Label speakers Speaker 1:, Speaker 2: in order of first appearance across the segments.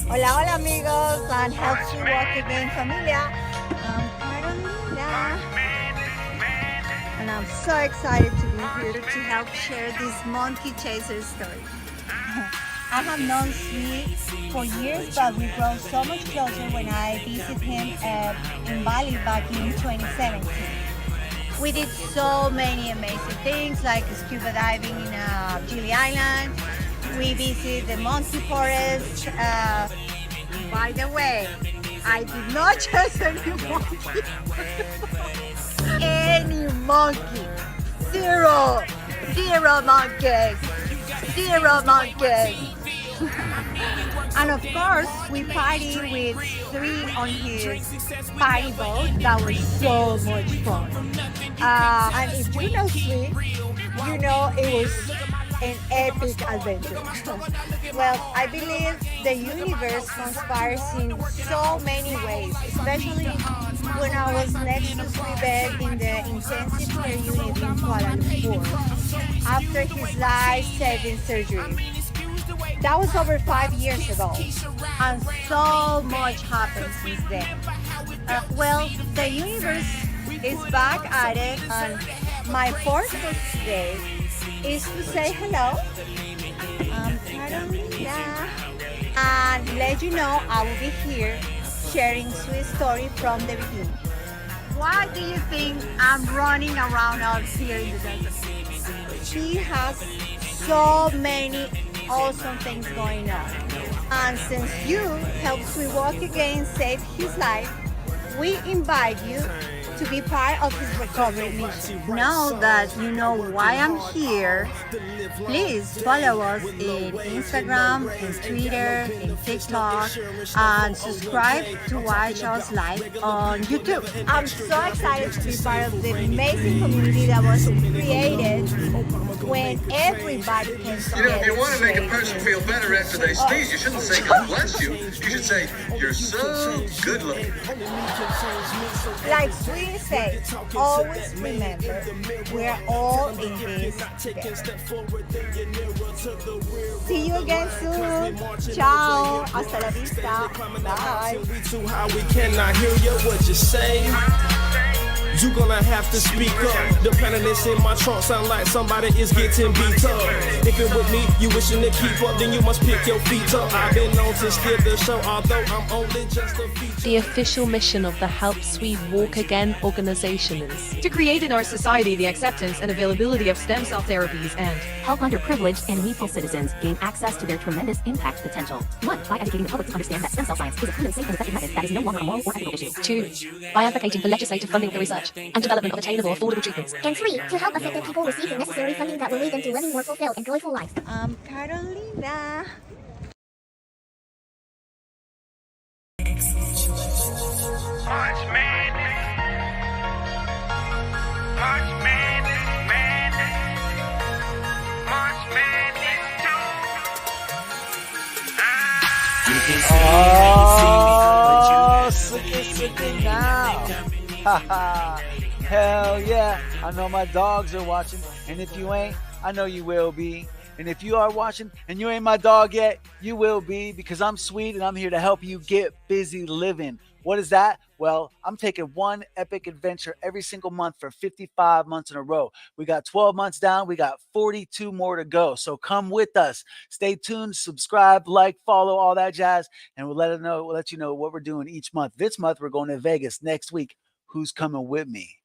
Speaker 1: Hola, hola amigos and Help Swede Walk Again familia. I'm Carolina and I'm so excited to be here to help share this monkey chaser story. I have known Swede for years, but we grew so much closer when I visited him in Bali back in 2017. We did so many amazing things like scuba diving in Gili Island. We visited the monkey forest. By the way, I did not chase any monkey. Any monkey. Zero. Zero monkeys. Zero monkeys. And of course, we partied with three on his party boat. That was so much fun. And if you know Swede, you know it was an epic adventure. Well, I believe the universe conspires in so many ways, especially when I was next to Swede in the intensive care unit in Kuala Lumpur after his life-saving surgery. That was over 5 years ago, and so much happened since then. Well, the universe is back at it, and my purpose today is to say hello. I'm Carolina, and let you know I will be here sharing Sweet's story from the beginning. Why do you think I'm running around out here in the desert? She has so many awesome things going on. And since you helped Swede Walk Again save his life, we invite you to be part of his recovery mission. Now that you know why I'm here, please follow us in Instagram, in Twitter, in TikTok, and subscribe to watch us live on YouTube. I'm so excited to be part of the amazing community that was created when everybody can
Speaker 2: You know, if you want to make a person feel better after they sneeze, you shouldn't say God bless you. You should say, you're so good looking.
Speaker 1: Like Swede says, always remember, we're all in this together. See you again soon. Ciao. Hasta la vista. Bye.
Speaker 3: We cannot hear you, what you say. You gonna have to speak up. The planets in my trunk sound like somebody is getting beat up. If it with me, you wishing to keep up, then you must pick your feet up. I've been known to skip the show, although I'm only just a feature.
Speaker 4: The official mission of the Help Swede Walk Again organization is
Speaker 5: to create in our society the acceptance and availability of stem cell therapies and
Speaker 6: help underprivileged and needful citizens gain access to their tremendous impact potential. 1. By educating the public to understand that stem cell science is a proven safe and effective method that is no longer a moral or ethical issue.
Speaker 4: 2. By advocating for legislative funding for research and development of attainable, affordable treatments.
Speaker 6: And 3. To help affected people receive the necessary funding that will lead them to living more fulfilled and joyful lives.
Speaker 1: I'm Carolina.
Speaker 7: March Madness. March Madness, Madness. March Madness 2.
Speaker 8: Sick now. Hell yeah. I know my dogs are watching, and if you ain't, I know you will be. And if you are watching and you ain't my dog yet, you will be, because I'm Swede and I'm here to help you get busy living. What is that? Well, I'm taking one epic adventure every single month for 55 months in a row. We got 12 months down. We got 42 more to go. So come with us. Stay tuned, subscribe, like, follow, all that jazz, and we'll let you know what we're doing each month. This month, we're going to Vegas. Next week, who's coming with me?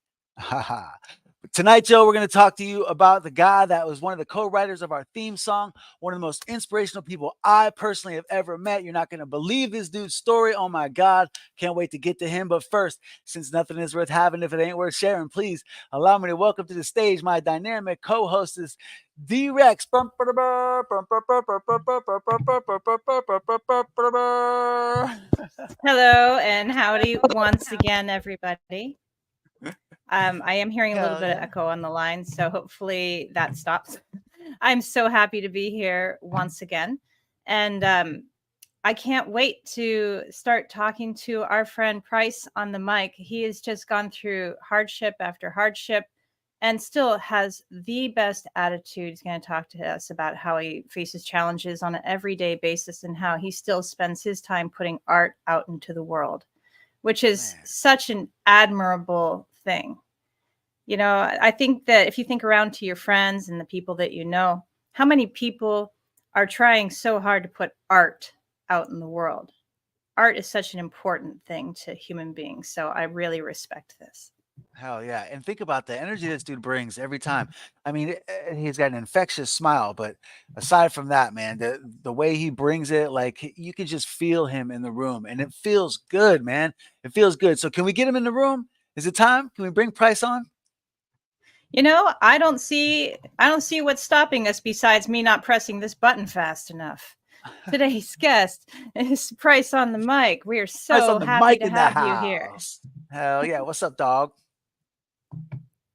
Speaker 8: Tonight, Joe, we're going to talk to you about the guy that was one of the co-writers of our theme song, one of the most inspirational people I personally have ever met. You're not going to believe this dude's story. Oh, my God. Can't wait to get to him. But first, since nothing is worth having if it ain't worth sharing, please allow me to welcome to the stage my dynamic co-hostess, D-Rex.
Speaker 9: Hello and howdy once again, everybody. I am hearing a little bit of echo on the line, so hopefully that stops. I'm so happy to be here once again. And I can't wait to start talking to our friend Price on the mic. He has just gone through hardship after hardship, and still has the best attitude. He's going to talk to us about how he faces challenges on an everyday basis and how he still spends his time putting art out into the world, which is such an admirable thing. You know, I think that if you think around to your friends and the people that you know, how many people are trying so hard to put art out in the world? Art is such an important thing to human beings. So I really respect this.
Speaker 8: Hell yeah. And think about the energy this dude brings every time. I mean, he's got an infectious smile, but aside from that, man, the way he brings it, like you can just feel him in the room and it feels good, man. It feels good. So can we get him in the room? Is it time? Can we bring Price on?
Speaker 9: You know, I don't see what's stopping us besides me not pressing this button fast enough. Today's guest is Price on the mic. We are so happy to have you here.
Speaker 8: Hell yeah. What's up, dog?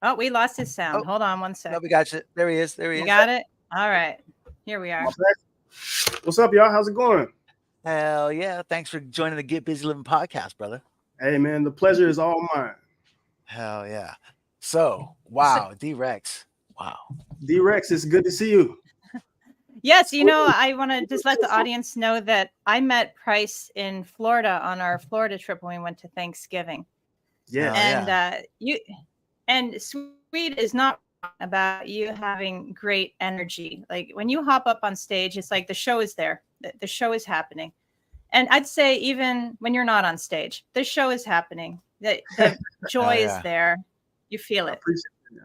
Speaker 9: Oh, we lost his sound. Hold on one second.
Speaker 8: No, we got you. There he is. There he is.
Speaker 9: You got it? All right. Here we are.
Speaker 10: What's up, y'all? How's it going?
Speaker 8: Hell yeah. Thanks for joining the Get Busy Living podcast, brother.
Speaker 10: Hey, man, the pleasure is all mine.
Speaker 8: Hell yeah. So, wow, D-Rex. Wow.
Speaker 10: D-Rex, it's good to see you.
Speaker 9: Yes, you know, I want to just let the audience know that I met Price in Florida on our Florida trip when we went to Thanksgiving.
Speaker 10: Yeah.
Speaker 9: And Swede is not about you having great energy. Like when you hop up on stage, it's like the show is there. The show is happening. And I'd say even when you're not on stage, the show is happening. The joy is there. You feel it.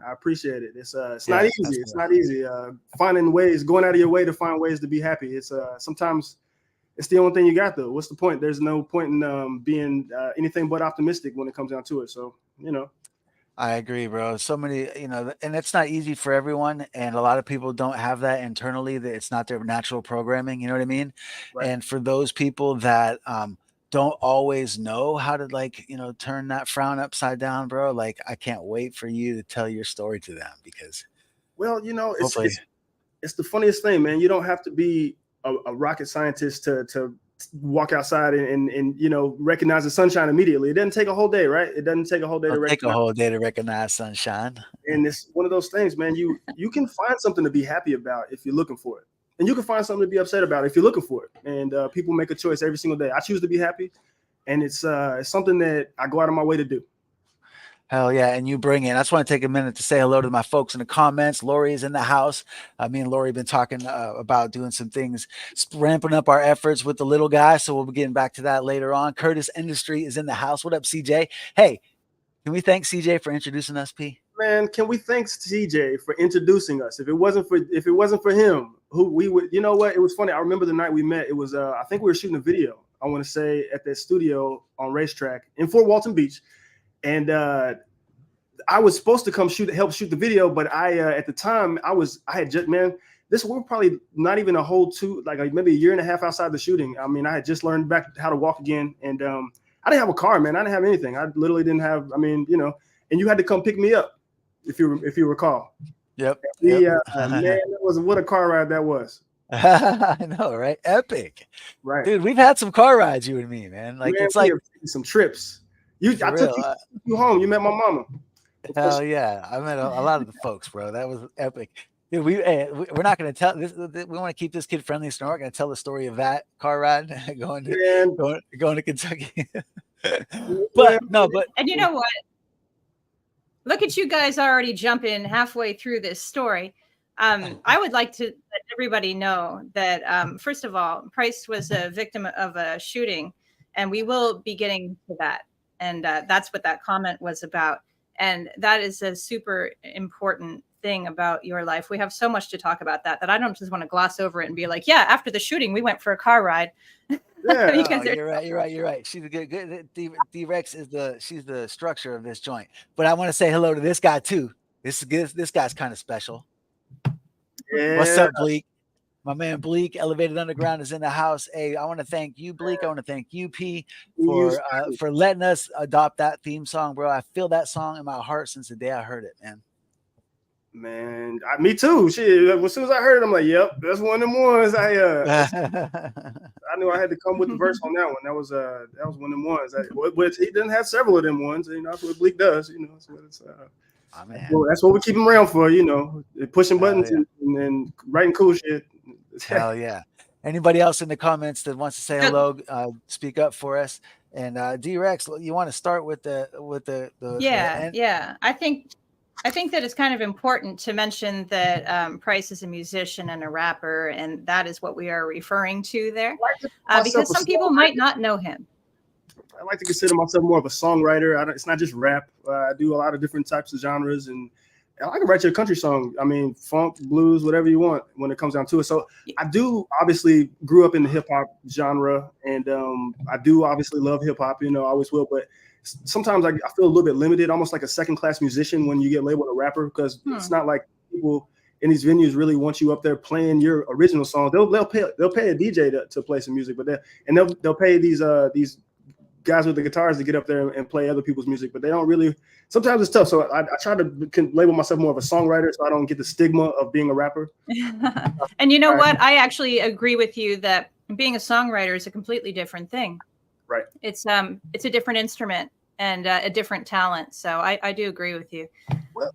Speaker 10: I appreciate it. It's not easy. It's not easy. Finding ways, going out of your way to find ways to be happy. It's sometimes it's the only thing you got though. What's the point? There's no point in being anything but optimistic when it comes down to it. So, you know.
Speaker 8: I agree, bro. So many, you know, and it's not easy for everyone. And a lot of people don't have that internally, that it's not their natural programming. You know what I mean? Right. And for those people that don't always know how to, like, you know, turn that frown upside down, bro, like I can't wait for you to tell your story to them because,
Speaker 10: well, you know, it's the funniest thing, man. You don't have to be a rocket scientist to walk outside and you know, recognize the sunshine immediately. It doesn't take a whole day, right? It doesn't take a whole day to
Speaker 8: recognize sunshine.
Speaker 10: And it's one of those things, man. You can find something to be happy about if you're looking for it, and you can find something to be upset about if you're looking for it. And people make a choice every single day. I choose to be happy, and it's something that I go out of my way to do.
Speaker 8: Hell yeah. And you bring in, I just want to take a minute to say hello to my folks in the comments. Lori is in the house. Me and Lori have been talking about doing some things, ramping up our efforts with the little guy. So we'll be getting back to that later on. Curtis Industry is in the house. What up, CJ? Hey, can we thank CJ for introducing us, P?
Speaker 10: Man, can we thank CJ for introducing us? If it wasn't for him, who we would, you know what? It was funny. I remember the night we met. It was, I think we were shooting a video, I want to say, at that studio on Racetrack in Fort Walton Beach. And I was supposed to come help shoot the video, but at the time we're probably not even a whole maybe a year and a half outside the shooting. I mean, I had just learned back how to walk again, and I didn't have a car, man. I didn't have anything. I literally didn't have. I mean, you know, and you had to come pick me up if you recall.
Speaker 8: Yep.
Speaker 10: Man, what a car ride that was.
Speaker 8: I know, right? Epic,
Speaker 10: right,
Speaker 8: dude. We've had some car rides, you and me, man. Like
Speaker 10: man,
Speaker 8: it's like
Speaker 10: some trips. I took you home. You met my mama.
Speaker 8: Hell yeah, I met a lot of the folks, bro. That was epic. Dude, we're not going to tell this. We want to keep this kid friendly, so we're not going to tell the story of that car ride going to Kentucky. but
Speaker 9: and you know what? Look at you guys already jumping halfway through this story. I would like to let everybody know that first of all, Price was a victim of a shooting, and we will be getting to that. And that's what that comment was about. And that is a super important thing about your life. We have so much to talk about that I don't just want to gloss over it and be like, yeah, after the shooting, we went for a car ride.
Speaker 8: Yeah, you're right. She's a good D-Rex she's the structure of this joint. But I want to say hello to this guy too. This guy's kind of special. Yeah. What's up, Bleak? My man Bleak, Elevated Underground, is in the house. Hey, I want to thank you, Bleak. I want to thank you, P, for letting us adopt that theme song, bro. I feel that song in my heart since the day I heard it, man.
Speaker 10: Man, me too. Shit, as soon as I heard it, I'm like, yep, that's one of them ones. I knew I had to come with the verse on that one. That was one of them ones. He doesn't have several of them ones. You know, that's what Bleak does. You know, so it's
Speaker 8: Oh, man.
Speaker 10: Well, that's what we keep them around for, you know, pushing buttons and writing cool shit.
Speaker 8: Hell yeah. Anybody else in the comments that wants to say hello, speak up for us. And D-Rex, you want to start with the end?
Speaker 9: Yeah. I think that it's kind of important to mention that Price is a musician and a rapper, and that is what we are referring to there, because some people might not know him.
Speaker 10: I like to consider myself more of a songwriter. It's not just rap. I do a lot of different types of genres, and I can write you a country song. I mean, funk, blues, whatever you want when it comes down to it. So I do obviously grew up in the hip hop genre, and I do obviously love hip hop. You know, I always will. But sometimes I feel a little bit limited, almost like a second class musician when you get labeled a rapper, because it's not like people in these venues really want you up there playing your original song. They'll pay a DJ to play some music, but they'll pay these guys with the guitars to get up there and play other people's music, but they don't really. Sometimes it's tough, so I try to label myself more of a songwriter, so I don't get the stigma of being a rapper.
Speaker 9: And you know what? I actually agree with you that being a songwriter is a completely different thing.
Speaker 10: Right.
Speaker 9: It's a different instrument and a different talent. So I do agree with you.
Speaker 10: Well,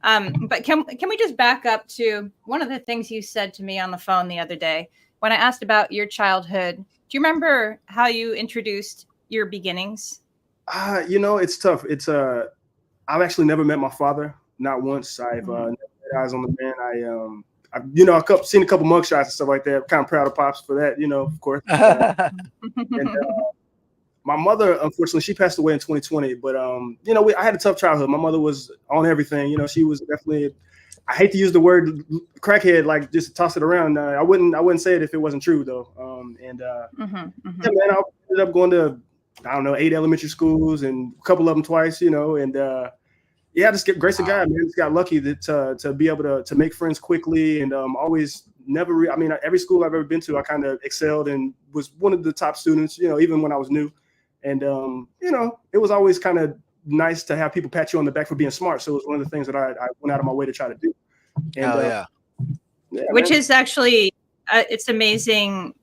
Speaker 9: but can we just back up to one of the things you said to me on the phone the other day when I asked about your childhood? Do you remember how you introduced your beginnings?
Speaker 10: You know, it's tough. It's I've actually never met my father, not once. I've never laid eyes on the man. I've seen a couple mugshots and stuff like that. I'm kind of proud of Pops for that, you know, of course. And my mother, unfortunately, she passed away in 2020. But you know, I had a tough childhood. My mother was on everything. You know, she was definitely. I hate to use the word crackhead, like just to toss it around. I wouldn't say it if it wasn't true though. Yeah, man, I ended up going to 8 elementary schools and a couple of them twice, you know, and I just get grace of God, man. Just got lucky to be able to make friends quickly, and always never. Every school I've ever been to, I kind of excelled and was one of the top students, you know, even when I was new, and you know, it was always kind of nice to have people pat you on the back for being smart. So it was one of the things that I went out of my way to try to do. And,
Speaker 9: which is actually it's amazing.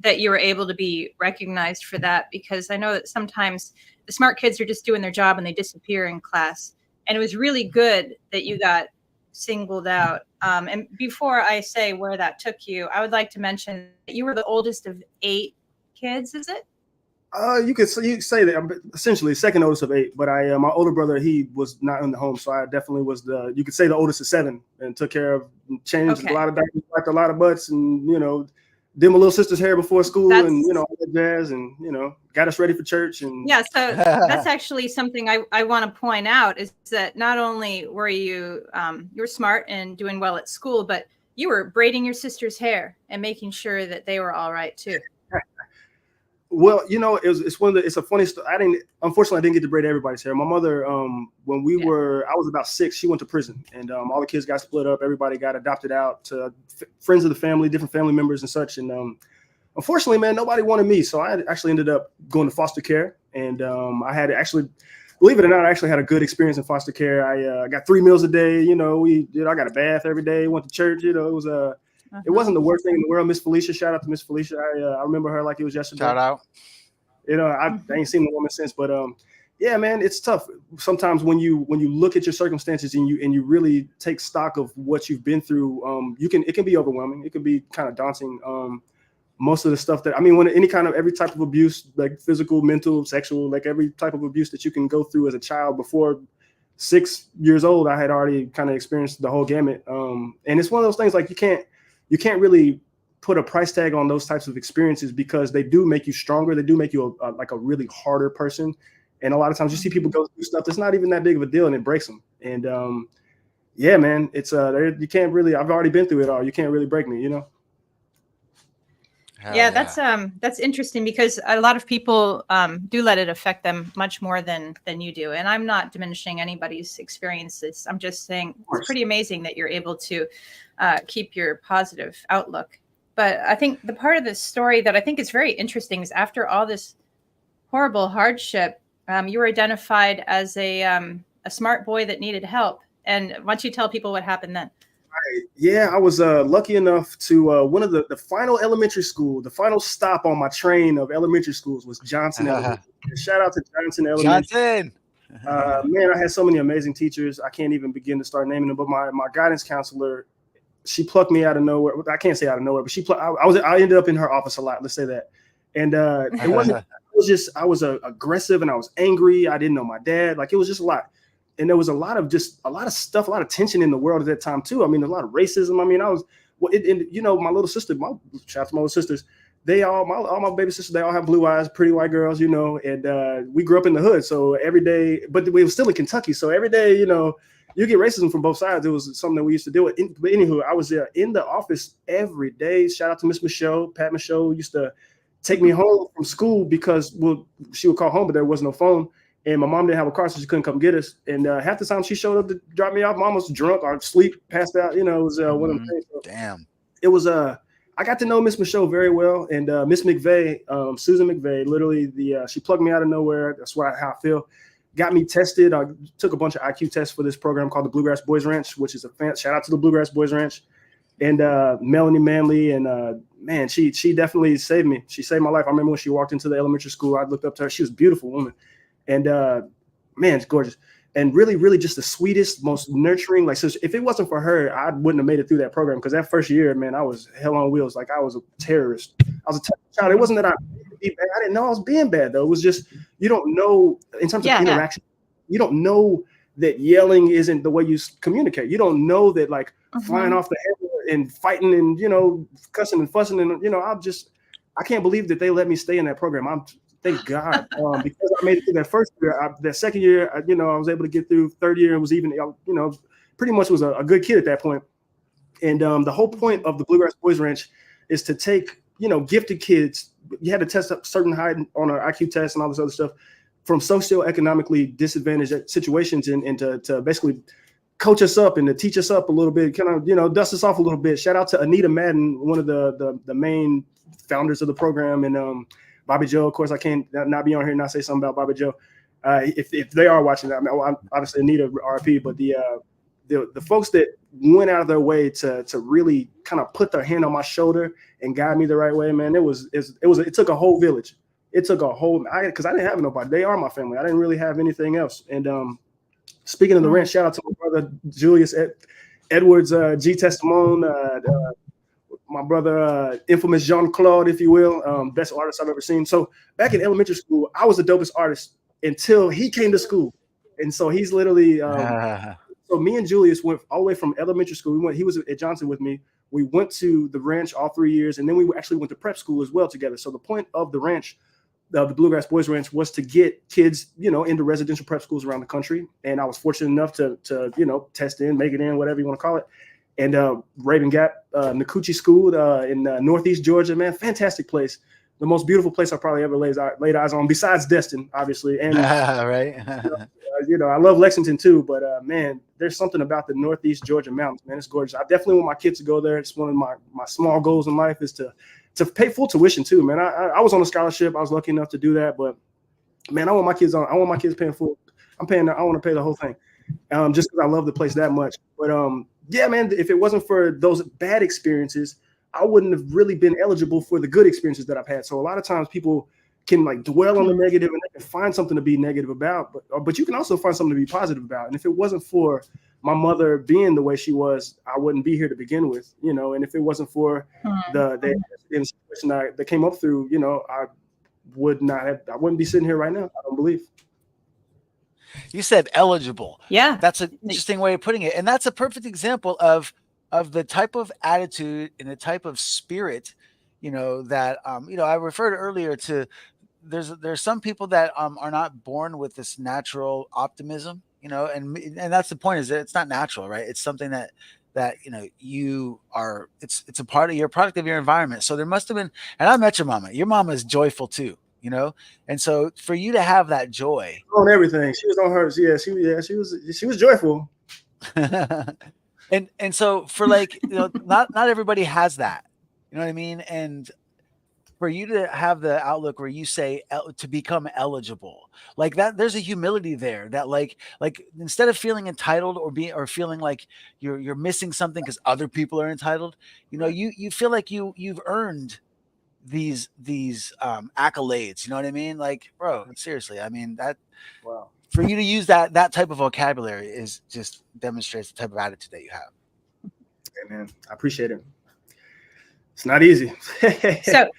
Speaker 9: That you were able to be recognized for that, because I know that sometimes the smart kids are just doing their job and they disappear in class. And it was really good that you got singled out. And before I say where that took you, I would like to mention that you were the oldest of 8 kids, is it?
Speaker 10: You say that I'm essentially second oldest of 8, but my older brother, he was not in the home, so I definitely was you could say the oldest of 7, and took care of, changed a lot of diapers, wiped a lot of butts, and you know, did my little sister's hair before school, and you know, all that jazz, and you know, got us ready for church. And
Speaker 9: yeah, so that's actually something I want to point out, is that not only were you were smart and doing well at school, but you were braiding your sister's hair and making sure that they were all right too.
Speaker 10: Well, you know, it's a funny story. Unfortunately, I didn't get to braid everybody's hair. My mother, when I was about 6, she went to prison, and all the kids got split up. Everybody got adopted out to friends of the family, different family members and such. And unfortunately, man, nobody wanted me. So I actually ended up going to foster care, and I had actually, believe it or not, I actually had a good experience in foster care. I got 3 meals a day. You know, I got a bath every day. Went to church. You know, it was It wasn't the worst thing in the world. Miss Felicia, shout out to Miss Felicia. I remember her like it was yesterday.
Speaker 8: Shout out.
Speaker 10: You know, I ain't seen the woman since, but yeah, man, it's tough sometimes when you look at your circumstances and you really take stock of what you've been through. It can be overwhelming. It can be kind of daunting. Most of the stuff every type of abuse, like physical, mental, sexual, like every type of abuse that you can go through as a child. Before 6 years old, I had already kind of experienced the whole gamut. And it's one of those things like you can't really put a price tag on those types of experiences, because they do make you stronger. They do make you a really harder person. And a lot of times you see people go through stuff that's not even that big of a deal, and it breaks them. And yeah, man, it's you can't really. I've already been through it all. You can't really break me, you know.
Speaker 9: Yeah, that's interesting, because a lot of people do let it affect them much more than you do. And I'm not diminishing anybody's experiences. I'm just saying it's pretty amazing that you're able to keep your positive outlook. But I think the part of the story that I think is very interesting is, after all this horrible hardship, you were identified as a smart boy that needed help. And why don't you tell people what happened then?
Speaker 10: Right. Yeah, I was lucky enough to one of the final elementary school. The final stop on my train of elementary schools was Johnson Elementary. Shout out to Johnson Elementary.
Speaker 8: Johnson.
Speaker 10: Man, I had so many amazing teachers. I can't even begin to start naming them. But my guidance counselor, she plucked me out of nowhere. I can't say out of nowhere, but I ended up in her office a lot. Let's say that. And it wasn't. It was just I was aggressive and I was angry. I didn't know my dad. Like, it was just a lot. And there was a lot of stuff, a lot of tension in the world at that time too. I mean, a lot of racism. I mean, my little sister, shout out to my little sisters. All my baby sisters, they all have blue eyes, pretty white girls, and we grew up in the hood. So every day, but we were still in Kentucky. So every day, you get racism from both sides. It was something that we used to deal with. But anywho, I was there in the office every day. Shout out to Miss Michaud. Pat Michaud used to take me home from school because she would call home, but there was no phone. And my mom didn't have a car, so she couldn't come get us. And half the time she showed up to drop me off, mom was drunk or asleep, passed out. It was one of the things. So
Speaker 8: Damn.
Speaker 10: It was I got to know Miss Michaud very well, and Miss McVeigh, Susan McVeigh, literally she plugged me out of nowhere. That's how I feel. Got me tested. I took a bunch of IQ tests for this program called the Bluegrass Boys Ranch, which is shout out to the Bluegrass Boys Ranch, and Melanie Manley, and man, she definitely saved me. She saved my life. I remember when she walked into the elementary school, I looked up to her. She was a beautiful woman, and man, it's gorgeous. And really, really just the sweetest, most nurturing. Like, so if it wasn't for her, I wouldn't have made it through that program. Because that first year, man, I was hell on wheels. Like, I was a terrorist. I was a terrorist child. It wasn't that I didn't know I was being bad, though. It was just, you don't know, in terms of interaction, you don't know that yelling isn't the way you communicate. You don't know that, like, flying off the handle and fighting and, cussing and fussing. And, I can't believe that they let me stay in that program. Thank God, because I made it through that first year. That second year, I was able to get through. Third year, it was even, pretty much was a good kid at that point. And the whole point of the Bluegrass Boys Ranch is to take, gifted kids. You had to test up certain height on our IQ test and all this other stuff from socioeconomically disadvantaged situations and to basically coach us up and to teach us up a little bit, kind of, dust us off a little bit. Shout out to Anita Madden, one of the main founders of the program, and Bobby Joe, of course, I can't not be on here and not say something about Bobby Joe. If they are watching that, I mean, obviously Anita RP, but the folks that went out of their way to really kind of put their hand on my shoulder and guide me the right way, man, it took a whole village. It took a whole, because I didn't have nobody. They are my family. I didn't really have anything else. And speaking of the ranch, shout out to my brother Julius Edwards, G Testimone, my brother, infamous Jean-Claude, if you will, best artist I've ever seen. So back in elementary school, I was the dopest artist until he came to school. And so he's literally, so me and Julius went all the way from elementary school. He was at Johnson with me. We went to the ranch all 3 years, and then we actually went to prep school as well together. So the point of the ranch, the Bluegrass Boys Ranch, was to get kids, into residential prep schools around the country. And I was fortunate enough to test in, make it in, whatever you want to call it. And Raven Gap, Nakuchi School in Northeast Georgia, man, fantastic place. The most beautiful place I probably ever laid eyes on, besides Destin, obviously. And
Speaker 8: right.
Speaker 10: I love Lexington too, but man, there's something about the Northeast Georgia mountains, man. It's gorgeous. I definitely want my kids to go there. It's one of my small goals in life is to pay full tuition too, man. I was on a scholarship. I was lucky enough to do that, but man, I want my kids paying full. I want to pay the whole thing, just because I love the place that much. But yeah, man, if it wasn't for those bad experiences, I wouldn't have really been eligible for the good experiences that I've had. So a lot of times people can like dwell on the negative and they can find something to be negative about, but you can also find something to be positive about. And if it wasn't for my mother being the way she was, I wouldn't be here to begin with, and if it wasn't for the situation that came up through, I wouldn't be sitting here right now. I don't believe.
Speaker 8: You said eligible.
Speaker 9: Yeah.
Speaker 8: That's an interesting way of putting it. And that's a perfect example of the type of attitude and the type of spirit, that, I referred earlier to, there's some people that are not born with this natural optimism, and that's the point, is that it's not natural, right? It's something that you are, it's a part of your product of your environment. So there must have been, and I met your mama is joyful too. And so for you to have that joy
Speaker 10: on everything, she was on hers. She was joyful.
Speaker 8: and so for not everybody has that, you know what I mean? And for you to have the outlook where you say to become eligible like that, there's a humility there that like instead of feeling entitled or feeling like you're missing something because other people are entitled, you feel like you've earned these accolades, you know what I mean? Like, bro, seriously, I mean that.
Speaker 10: Wow.
Speaker 8: for you to use that type of vocabulary is just demonstrates the type of attitude that you have.
Speaker 10: Hey, man, I appreciate it. It's not easy.
Speaker 9: So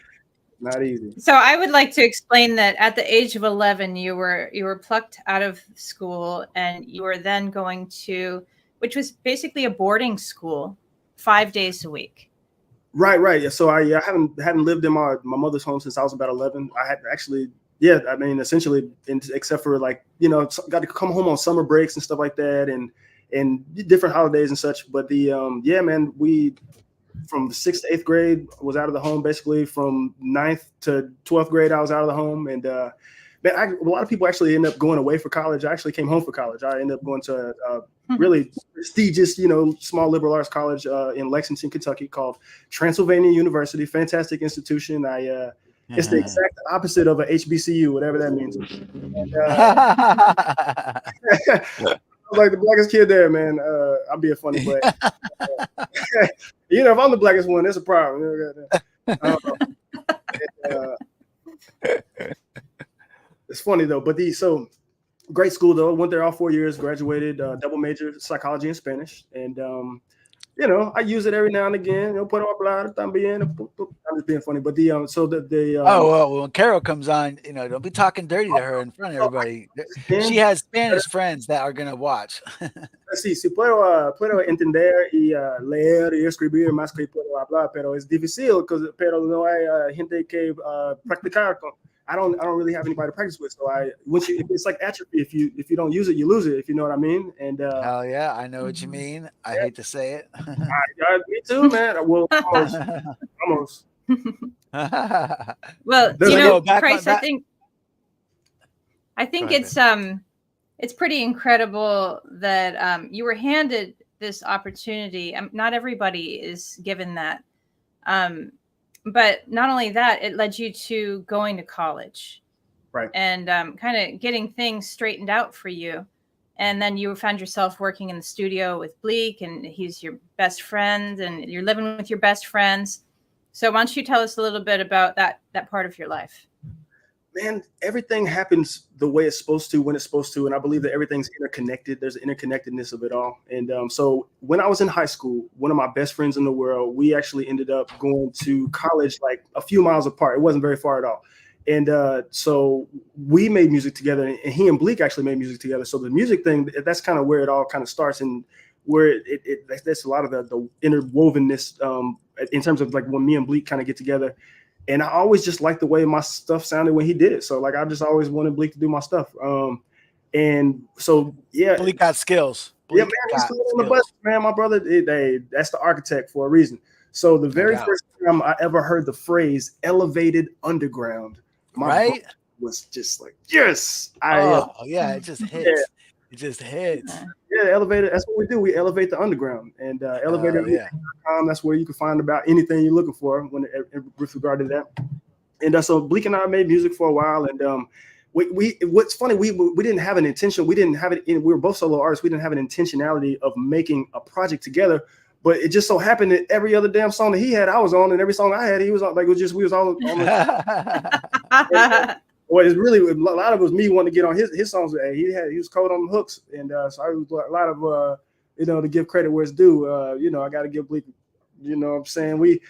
Speaker 10: not easy.
Speaker 9: So I would like to explain that at the age of 11, you were plucked out of school, and you were then going to, which was basically a boarding school, 5 days a week.
Speaker 10: Right. Yeah. So I hadn't lived in my mother's home since I was about 11. I had actually, yeah. I mean, essentially, except for like, you know, got to come home on summer breaks and stuff like that, and different holidays and such. But yeah, man, from the 6th to 8th grade was out of the home. Basically, from 9th to 12th grade, I was out of the home. And man, a lot of people actually end up going away for college. I actually came home for college. I ended up going to a really prestigious, you know, small liberal arts college in Lexington, Kentucky, called Transylvania University. Fantastic institution. It's the exact opposite of a HBCU, whatever that means. And, I was like the blackest kid there, man. I'll be a funny boy. You know, if I'm the blackest one, that's a problem. It's funny though, but so great school though. Went there all 4 years, graduated, double major psychology and Spanish, and you know, I use it every now and again. You know, put on blah, también. I'm just being funny, but so
Speaker 8: oh well, when Carol comes on, you know, don't be talking dirty to her in front of everybody. She has Spanish friends that are gonna watch.
Speaker 10: Sí, puedo entender y leer y escribir más que puedo hablar, pero es difícil pero no hay gente que practicar con. I don't really have anybody to practice with. So it's like atrophy. If you don't use it, you lose it. If you know what I mean. And
Speaker 8: hell yeah, I know what you mean. I hate to say it.
Speaker 10: Me too, man. Well, almost.
Speaker 9: Well, you know, Price, I think it's pretty incredible that you were handed this opportunity. Not everybody is given that. But not only that, it led you to going to college,
Speaker 10: right?
Speaker 9: And kind of getting things straightened out for you. And then you found yourself working in the studio with Bleak, and he's your best friend, and you're living with your best friends. So why don't you tell us a little bit about that part of your life?
Speaker 10: Man, everything happens the way it's supposed to, when it's supposed to. And I believe that everything's interconnected. There's an interconnectedness of it all. And so when I was in high school, one of my best friends in the world, we actually ended up going to college like a few miles apart. It wasn't very far at all. And so we made music together, and he and Bleak actually made music together. So the music thing, that's kind of where it all kind of starts, and where that's a lot of the interwovenness in terms of like when me and Bleak kind of get together. And I always just liked the way my stuff sounded when he did it. So like I just always wanted Bleak to do my stuff. And so yeah,
Speaker 8: Bleak got skills.
Speaker 10: Bleak man, he's on the bus, man. My brother, that's the architect for a reason. So the very first time I ever heard the phrase "elevated underground," my was just like, yes,
Speaker 8: yeah, it just hits. Yeah. It just hits.
Speaker 10: Yeah, elevated. That's what we do. We elevate the underground, and elevated.com. That's where you can find about anything you're looking for with regard to that. And so Bleak and I made music for a while, and what's funny, we didn't have an intention. We didn't have it. We were both solo artists. We didn't have an intentionality of making a project together. But it just so happened that every other damn song that he had, I was on, and every song I had, he was on. Like we was all on. Well, it's really a lot of it was me wanting to get on his songs. He was cold on the hooks, and so I was a lot of you know, to give credit where it's due. You know, I got to give Bleak. You know what I'm saying? We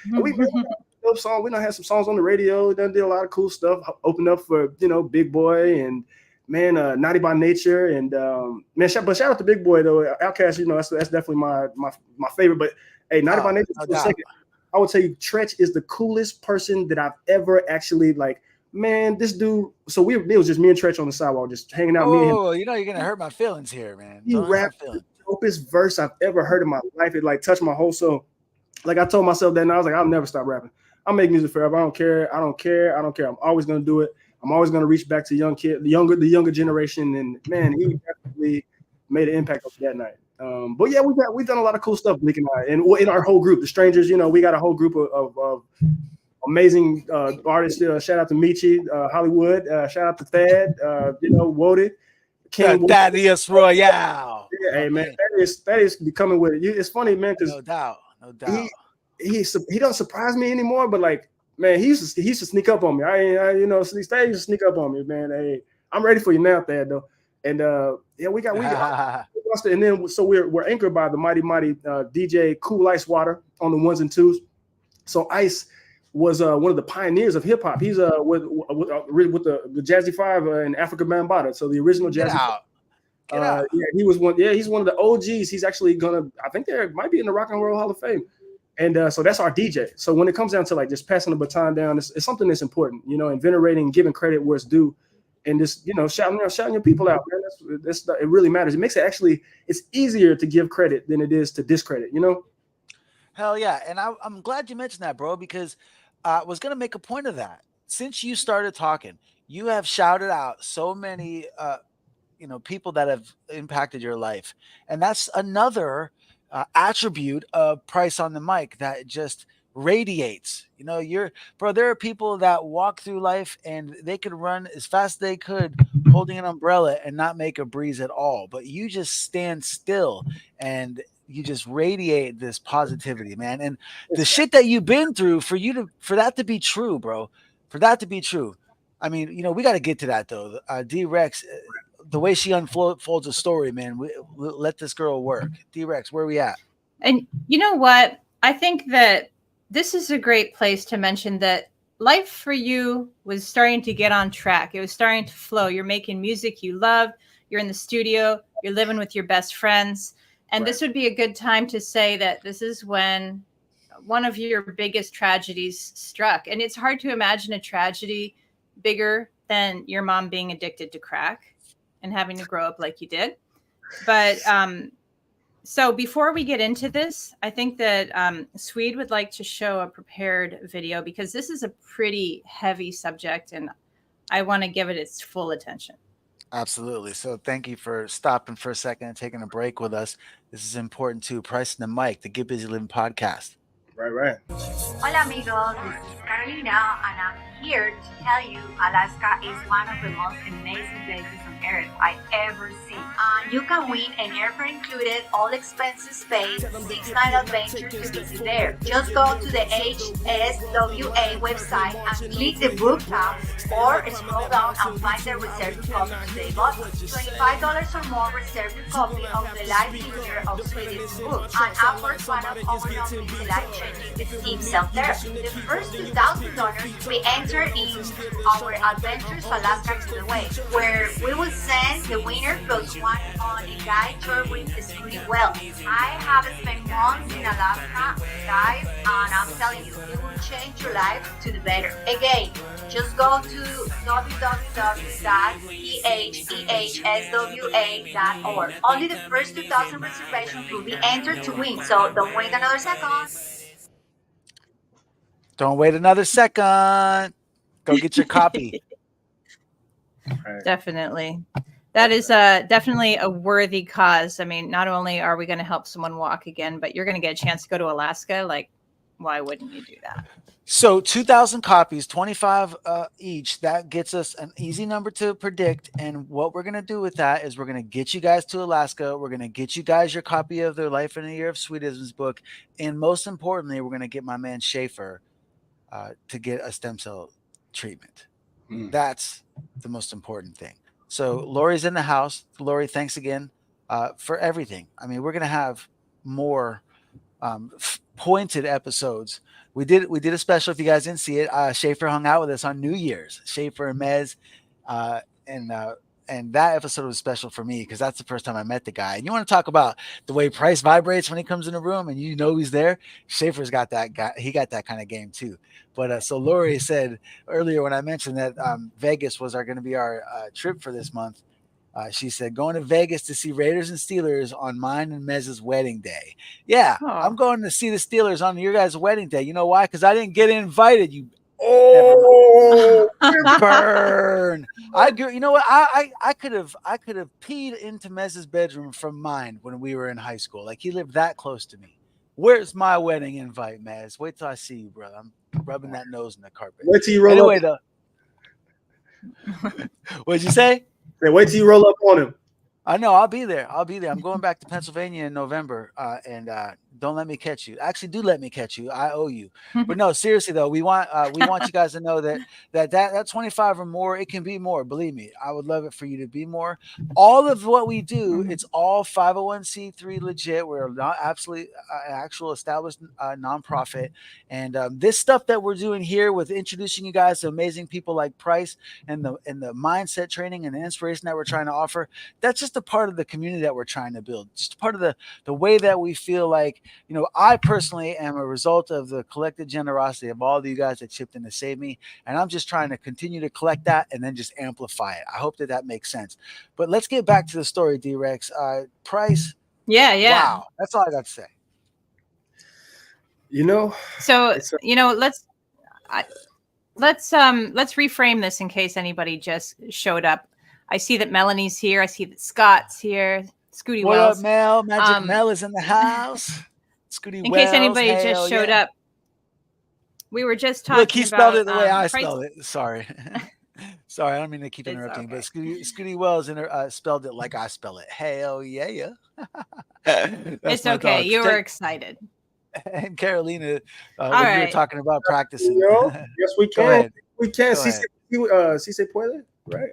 Speaker 10: song. We done had some songs on the radio. We done did a lot of cool stuff. Opened up for, you know, Big Boy and man, Naughty by Nature, and man, but shout out to Big Boy though. Outkast, you know, that's definitely my favorite. But hey, Naughty by Nature for a second. I would tell you, Tretch is the coolest person that I've ever actually like. Man, this dude. So it was just me and Tretch on the sidewalk, just hanging out.
Speaker 8: Oh, you know, you're gonna hurt my feelings here, man.
Speaker 10: He rapped the dopest verse I've ever heard in my life. It like touched my whole soul. Like I told myself that, and I was like, I'll never stop rapping. I'll make music forever. I don't care. I'm always gonna do it. I'm always gonna reach back to the younger generation. And man, he definitely made an impact on that night. But yeah, we've done a lot of cool stuff, Bleak and I, and in our whole group, the Strangers. You know, we got a whole group of amazing artists. Shout out to Michi, Hollywood. Shout out to Thad. You know, Woden.
Speaker 8: Thaddeus Royale.
Speaker 10: Yeah, hey man, that is becoming with you. It's funny, man, because
Speaker 8: no doubt.
Speaker 10: He doesn't surprise me anymore. But like, man, he used to sneak up on me. I you know, Thad used to sneak up on me, man. Hey, I'm ready for you now, Thad though. And yeah, we got and then so we're anchored by the mighty DJ Cool Ice Water on the ones and twos. So Ice was one of the pioneers of hip hop. He's with the Jazzy Five and Africa Bambaataa. So the original Jazzy Five. Yeah, he was one. Yeah, he's one of the OGs. He's actually I think there might be in the Rock and Roll Hall of Fame. And so that's our DJ. So when it comes down to like just passing the baton down, it's something that's important, and venerating, giving credit where it's due. And just, shouting your people out, man. That's it really matters. It makes it's easier to give credit than it is to discredit,
Speaker 8: Hell yeah. And I'm glad you mentioned that, bro, because I was going to make a point of that. Since you started talking, you have shouted out so many, people that have impacted your life. And that's another attribute of Price on the Mic that just radiates. There are people that walk through life and they could run as fast as they could holding an umbrella and not make a breeze at all, but you just stand still and you just radiate this positivity, man. And the shit that you've been through, for that to be true, bro, for that to be true. I mean, we got to get to that though. D-Rex, the way she unfolds a story, man, we'll let this girl work. D-Rex, where are we at?
Speaker 9: And you know what? I think that this is a great place to mention that life for you was starting to get on track. It was starting to flow. You're making music you love. You're in the studio. You're living with your best friends. And This would be a good time to say that this is when one of your biggest tragedies struck. And it's hard to imagine a tragedy bigger than your mom being addicted to crack and having to grow up like you did. But so before we get into this, I think that Swede would like to show a prepared video because this is a pretty heavy subject and I want to give it its full attention.
Speaker 8: Absolutely. So thank you for stopping for a second and taking a break with us. This is important too. Price and the Mic, the Get Busy Living podcast.
Speaker 10: Right.
Speaker 1: Hola amigos, this is Carolina and I'm here to tell you Alaska is one of the most amazing places on earth I ever seen. You can win an airfare included, all expenses paid, 6-night adventure to visit there. Just go to the HSWA website and click the book tab or scroll down and find the reserve your copy today button. $25 or more reserve your copy of the life user of Swede's book and offers one of our lovely life-changing Team Self-Therapy. The first $2,000 we enter into our Adventures Alaska to the Way, where we will send the winner plus one on a guide tour with the screen well. I have spent months in Alaska, guys, and I'm telling you, it will change your life to the better. Again, just go to www.phehswa.org. Only the first 2,000 reservations will be entered to win, so don't wait another second.
Speaker 8: Don't wait another second. Go get your copy.
Speaker 9: Definitely. That is definitely a worthy cause. I mean, not only are we going to help someone walk again, but you're going to get a chance to go to Alaska. Like, why wouldn't you do that?
Speaker 8: So 2,000 copies, 25 each. That gets us an easy number to predict. And what we're going to do with that is we're going to get you guys to Alaska. We're going to get you guys your copy of their Life in a Year of Swedism's book. And most importantly, we're going to get my man Schaefer to get a stem cell treatment. That's the most important thing. So Lori's in the house. Lori, thanks again for everything. I mean, we're going to have more pointed episodes. We did a special. If you guys didn't see it, Schaefer hung out with us on New Year's. Schaefer and Mez, and that episode was special for me because that's the first time I met the guy. And you want to talk about the way Price vibrates when he comes in the room, and you know he's there. Schaefer's got that guy. He got that kind of game too. But so Lori said earlier when I mentioned that Vegas was going to be our trip for this month. She said, going to Vegas to see Raiders and Steelers on mine and Mez's wedding day. Yeah, I'm going to see the Steelers on your guys' wedding day. You know why? Because I didn't get invited. You burn. I agree. You know what? I could have peed into Mez's bedroom from mine when we were in high school. Like he lived that close to me. Where's my wedding invite, Mez? Wait till I see you, brother. I'm rubbing that nose in the carpet.
Speaker 10: Wait till you roll up.
Speaker 8: What'd you say?
Speaker 10: Wait till you roll up on him.
Speaker 8: I know. I'll be there. I'm going back to Pennsylvania in November, and Don't let me catch you. Actually, do let me catch you. I owe you. But no, seriously though, we want you guys to know that 25 or more, it can be more. Believe me, I would love it for you to be more. All of what we do, it's all 501c3 legit. We're not absolutely actual established nonprofit, and this stuff that we're doing here with introducing you guys to amazing people like Price and the mindset training and the inspiration that we're trying to offer. That's just a part of the community that we're trying to build. Just part of the way that we feel like. I personally am a result of the collective generosity of all of you guys that chipped in to save me. And I'm just trying to continue to collect that and then just amplify it. I hope that makes sense. But let's get back to the story, D-Rex. Price.
Speaker 9: Yeah.
Speaker 8: Wow. That's all I got to say.
Speaker 9: So, let's reframe this in case anybody just showed up. I see that Melanie's here. I see that Scott's here. Scooty
Speaker 8: what
Speaker 9: Wells.
Speaker 8: Up, Mel? Magic Mel is in the house. Scooty
Speaker 9: in
Speaker 8: Wells,
Speaker 9: case anybody just showed up, we were just talking.
Speaker 8: Look, he spelled it the way I
Speaker 9: Price.
Speaker 8: spelled it. Sorry. Sorry, I don't mean to keep interrupting, but Scooty Wells spelled it like I spell it. Hell yeah.
Speaker 9: It's okay. You were excited.
Speaker 8: And Carolina, when
Speaker 9: right.
Speaker 8: you were talking about practicing.
Speaker 10: Yes, we can. We can. Si se puede, right?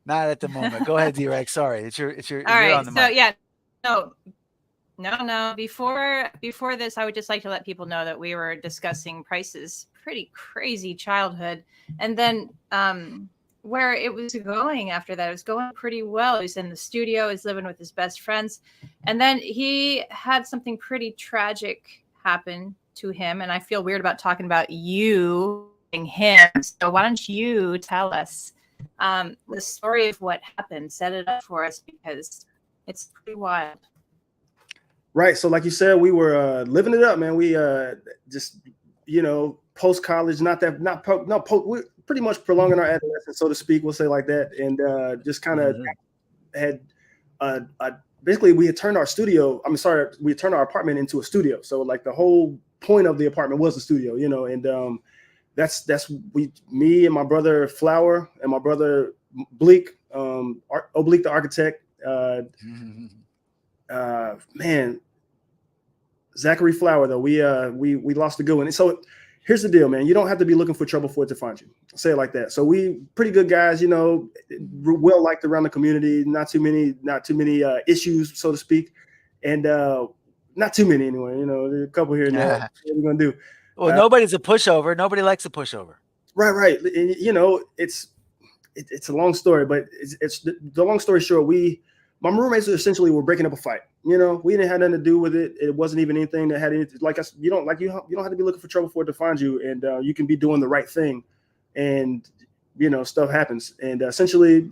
Speaker 8: Not at the moment. Go ahead, D-Rex. Sorry, it's your.
Speaker 9: All
Speaker 8: you're
Speaker 9: right.
Speaker 8: on the mic.
Speaker 9: No. Before this, I would just like to let people know that we were discussing Price's pretty crazy childhood, and then where it was going after that. It was going pretty well. He was in the studio. He was living with his best friends, and then he had something pretty tragic happen to him. And I feel weird about talking about you and him. So why don't you tell us the story of what happened? Set it up for us because it's pretty wild.
Speaker 10: Right. So like you said, we were living it up, man. We just, post college, we're pretty much prolonging our adolescence, so to speak, we'll say like that. And just kind of had basically we had turned our apartment into a studio. So like the whole point of the apartment was the studio, and that's me and my brother Flower and my brother Bleak, Oblique the architect. Man, Zachary Flower though, we lost a good one. And so here's the deal, man. You don't have to be looking for trouble for it to find you. I'll say it like that. So we pretty good guys, well liked around the community. Not too many issues, so to speak, and not too many anyway. There's a couple here and there. What are we gonna do?
Speaker 8: Well, nobody's a pushover. Nobody likes a pushover.
Speaker 10: Right. And, it's a long story, but it's the long story short. My roommates essentially were breaking up a fight. We didn't have nothing to do with it. It wasn't even anything that had anything like us. You don't have to be looking for trouble for it to find you, and you can be doing the right thing, and stuff happens. And essentially,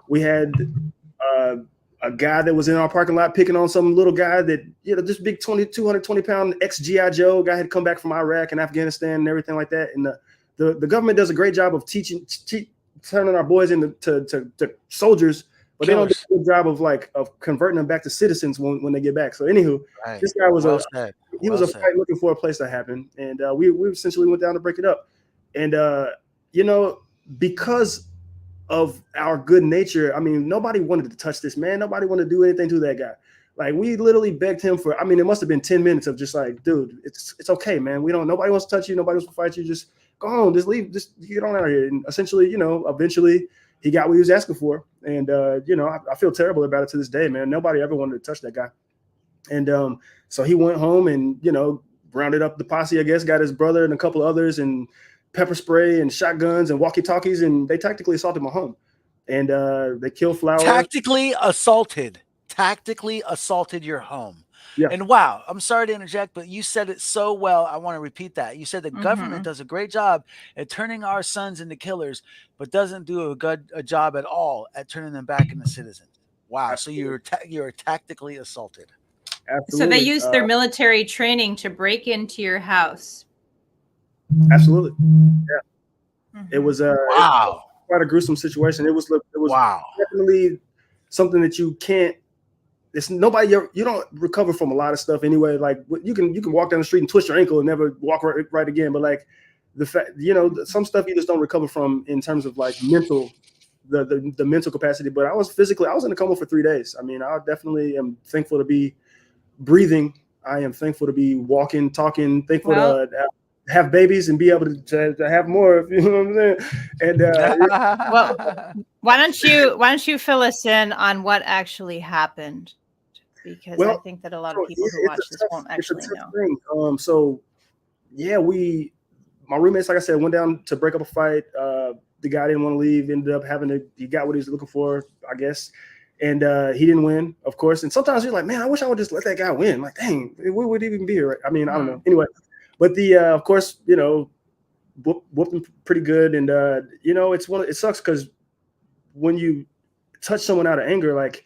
Speaker 10: we had a guy that was in our parking lot picking on some little guy that this big 220-pound ex-GI Joe guy had come back from Iraq and Afghanistan and everything like that. And the government does a great job of turning our boys into to soldiers. But they don't do a good job of converting them back to citizens when they get back. So anywho, This guy was was a fight looking for a place to happen, and we essentially went down to break it up. And because of our good nature, I mean, nobody wanted to touch this man. Nobody wanted to do anything to that guy. Like we literally begged him for. I mean, it must have been 10 minutes of just like, dude, it's okay, man. Nobody wants to touch you. Nobody wants to fight you. Just go on. Just leave. Just get on out of here. And essentially, eventually. He got what he was asking for. And, I feel terrible about it to this day, man. Nobody ever wanted to touch that guy. And so he went home and, rounded up the posse, I guess, got his brother and a couple others and pepper spray and shotguns and walkie-talkies. And they tactically assaulted my home. And they killed Flower.
Speaker 8: Tactically assaulted your home.
Speaker 10: Yeah.
Speaker 8: And wow, I'm sorry to interject, but you said it so well. I want to repeat that. You said the government does a great job at turning our sons into killers, but doesn't do a job at all at turning them back into citizens. Wow. Absolutely. So you're tactically assaulted.
Speaker 10: Absolutely.
Speaker 9: So they used their military training to break into your house.
Speaker 10: Absolutely. Yeah. It was quite a gruesome situation. It was definitely something that you can't. It's nobody. You don't recover from a lot of stuff anyway. Like you can walk down the street and twist your ankle and never walk right again. But like the fact, some stuff you just don't recover from in terms of like mental, the mental capacity. But I was in a coma for 3 days. I mean, I definitely am thankful to be breathing I am thankful to be walking, talking, thankful
Speaker 9: Well,
Speaker 10: to have babies and be able to have more, if you know what I'm saying. And
Speaker 9: well, why don't you fill us in on what actually happened? Because I think that a lot of people who watch this won't actually know.
Speaker 10: Thing. So yeah, my roommates, like I said, went down to break up a fight. The guy didn't want to leave, ended up he got what he was looking for, I guess. And he didn't win, of course. And sometimes you're like, man, I wish I would just let that guy win. Like, dang, we would even be here. Right? I mean, I don't know. Anyway, but of course, whooped him pretty good. And it sucks because when you touch someone out of anger, like,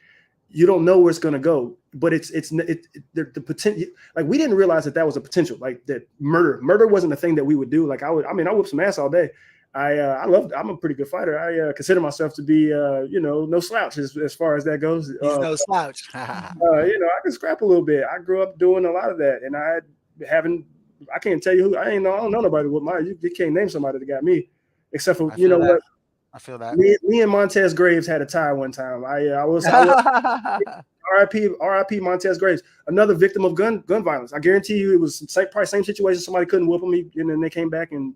Speaker 10: you don't know where it's gonna go. But the potential. Like, we didn't realize that was a potential. Like, that murder wasn't a thing that we would do. Like, I whoop some ass all day. I'm a pretty good fighter. I consider myself to be, no slouch as far as that goes.
Speaker 8: He's no slouch.
Speaker 10: I can scrap a little bit. I grew up doing a lot of that, and I can't tell you who. I don't know nobody with mine. You can't name somebody that got me, except for what.
Speaker 8: I feel that.
Speaker 10: Me and Montez Graves had a tie one time. I was R.I.P. Montez Graves, another victim of gun violence. I guarantee you, it was probably same situation. Somebody couldn't whoop him, and then they came back and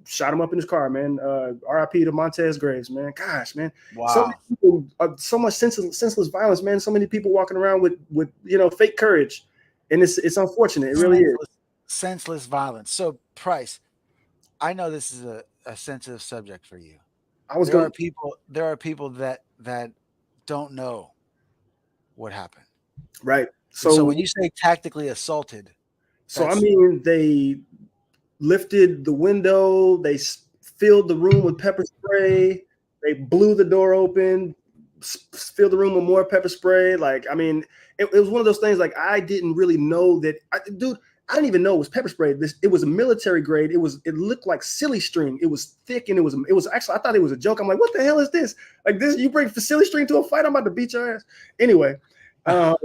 Speaker 10: shot him up in his car, man. R.I.P. to Montez Graves, man. Gosh, man.
Speaker 8: Wow.
Speaker 10: So many people, so much senseless violence, man. So many people walking around with fake courage, and it's unfortunate. It really is.
Speaker 8: Senseless violence. So, Price, I know this is a sensitive subject for you. There are people that don't know what happened.
Speaker 10: Right.
Speaker 8: So when you say tactically assaulted,
Speaker 10: they lifted the window, they filled the room with pepper spray, they blew the door open, filled the room with more pepper spray. Like, I mean, it was one of those things. Like, I didn't really know that. I didn't even know it was pepper spray. It was a military grade. It looked like silly string. It was thick, and it was actually, I thought it was a joke. I'm like, what the hell is this? Like, this, you bring silly string to a fight? I'm about to beat your ass. Anyway, so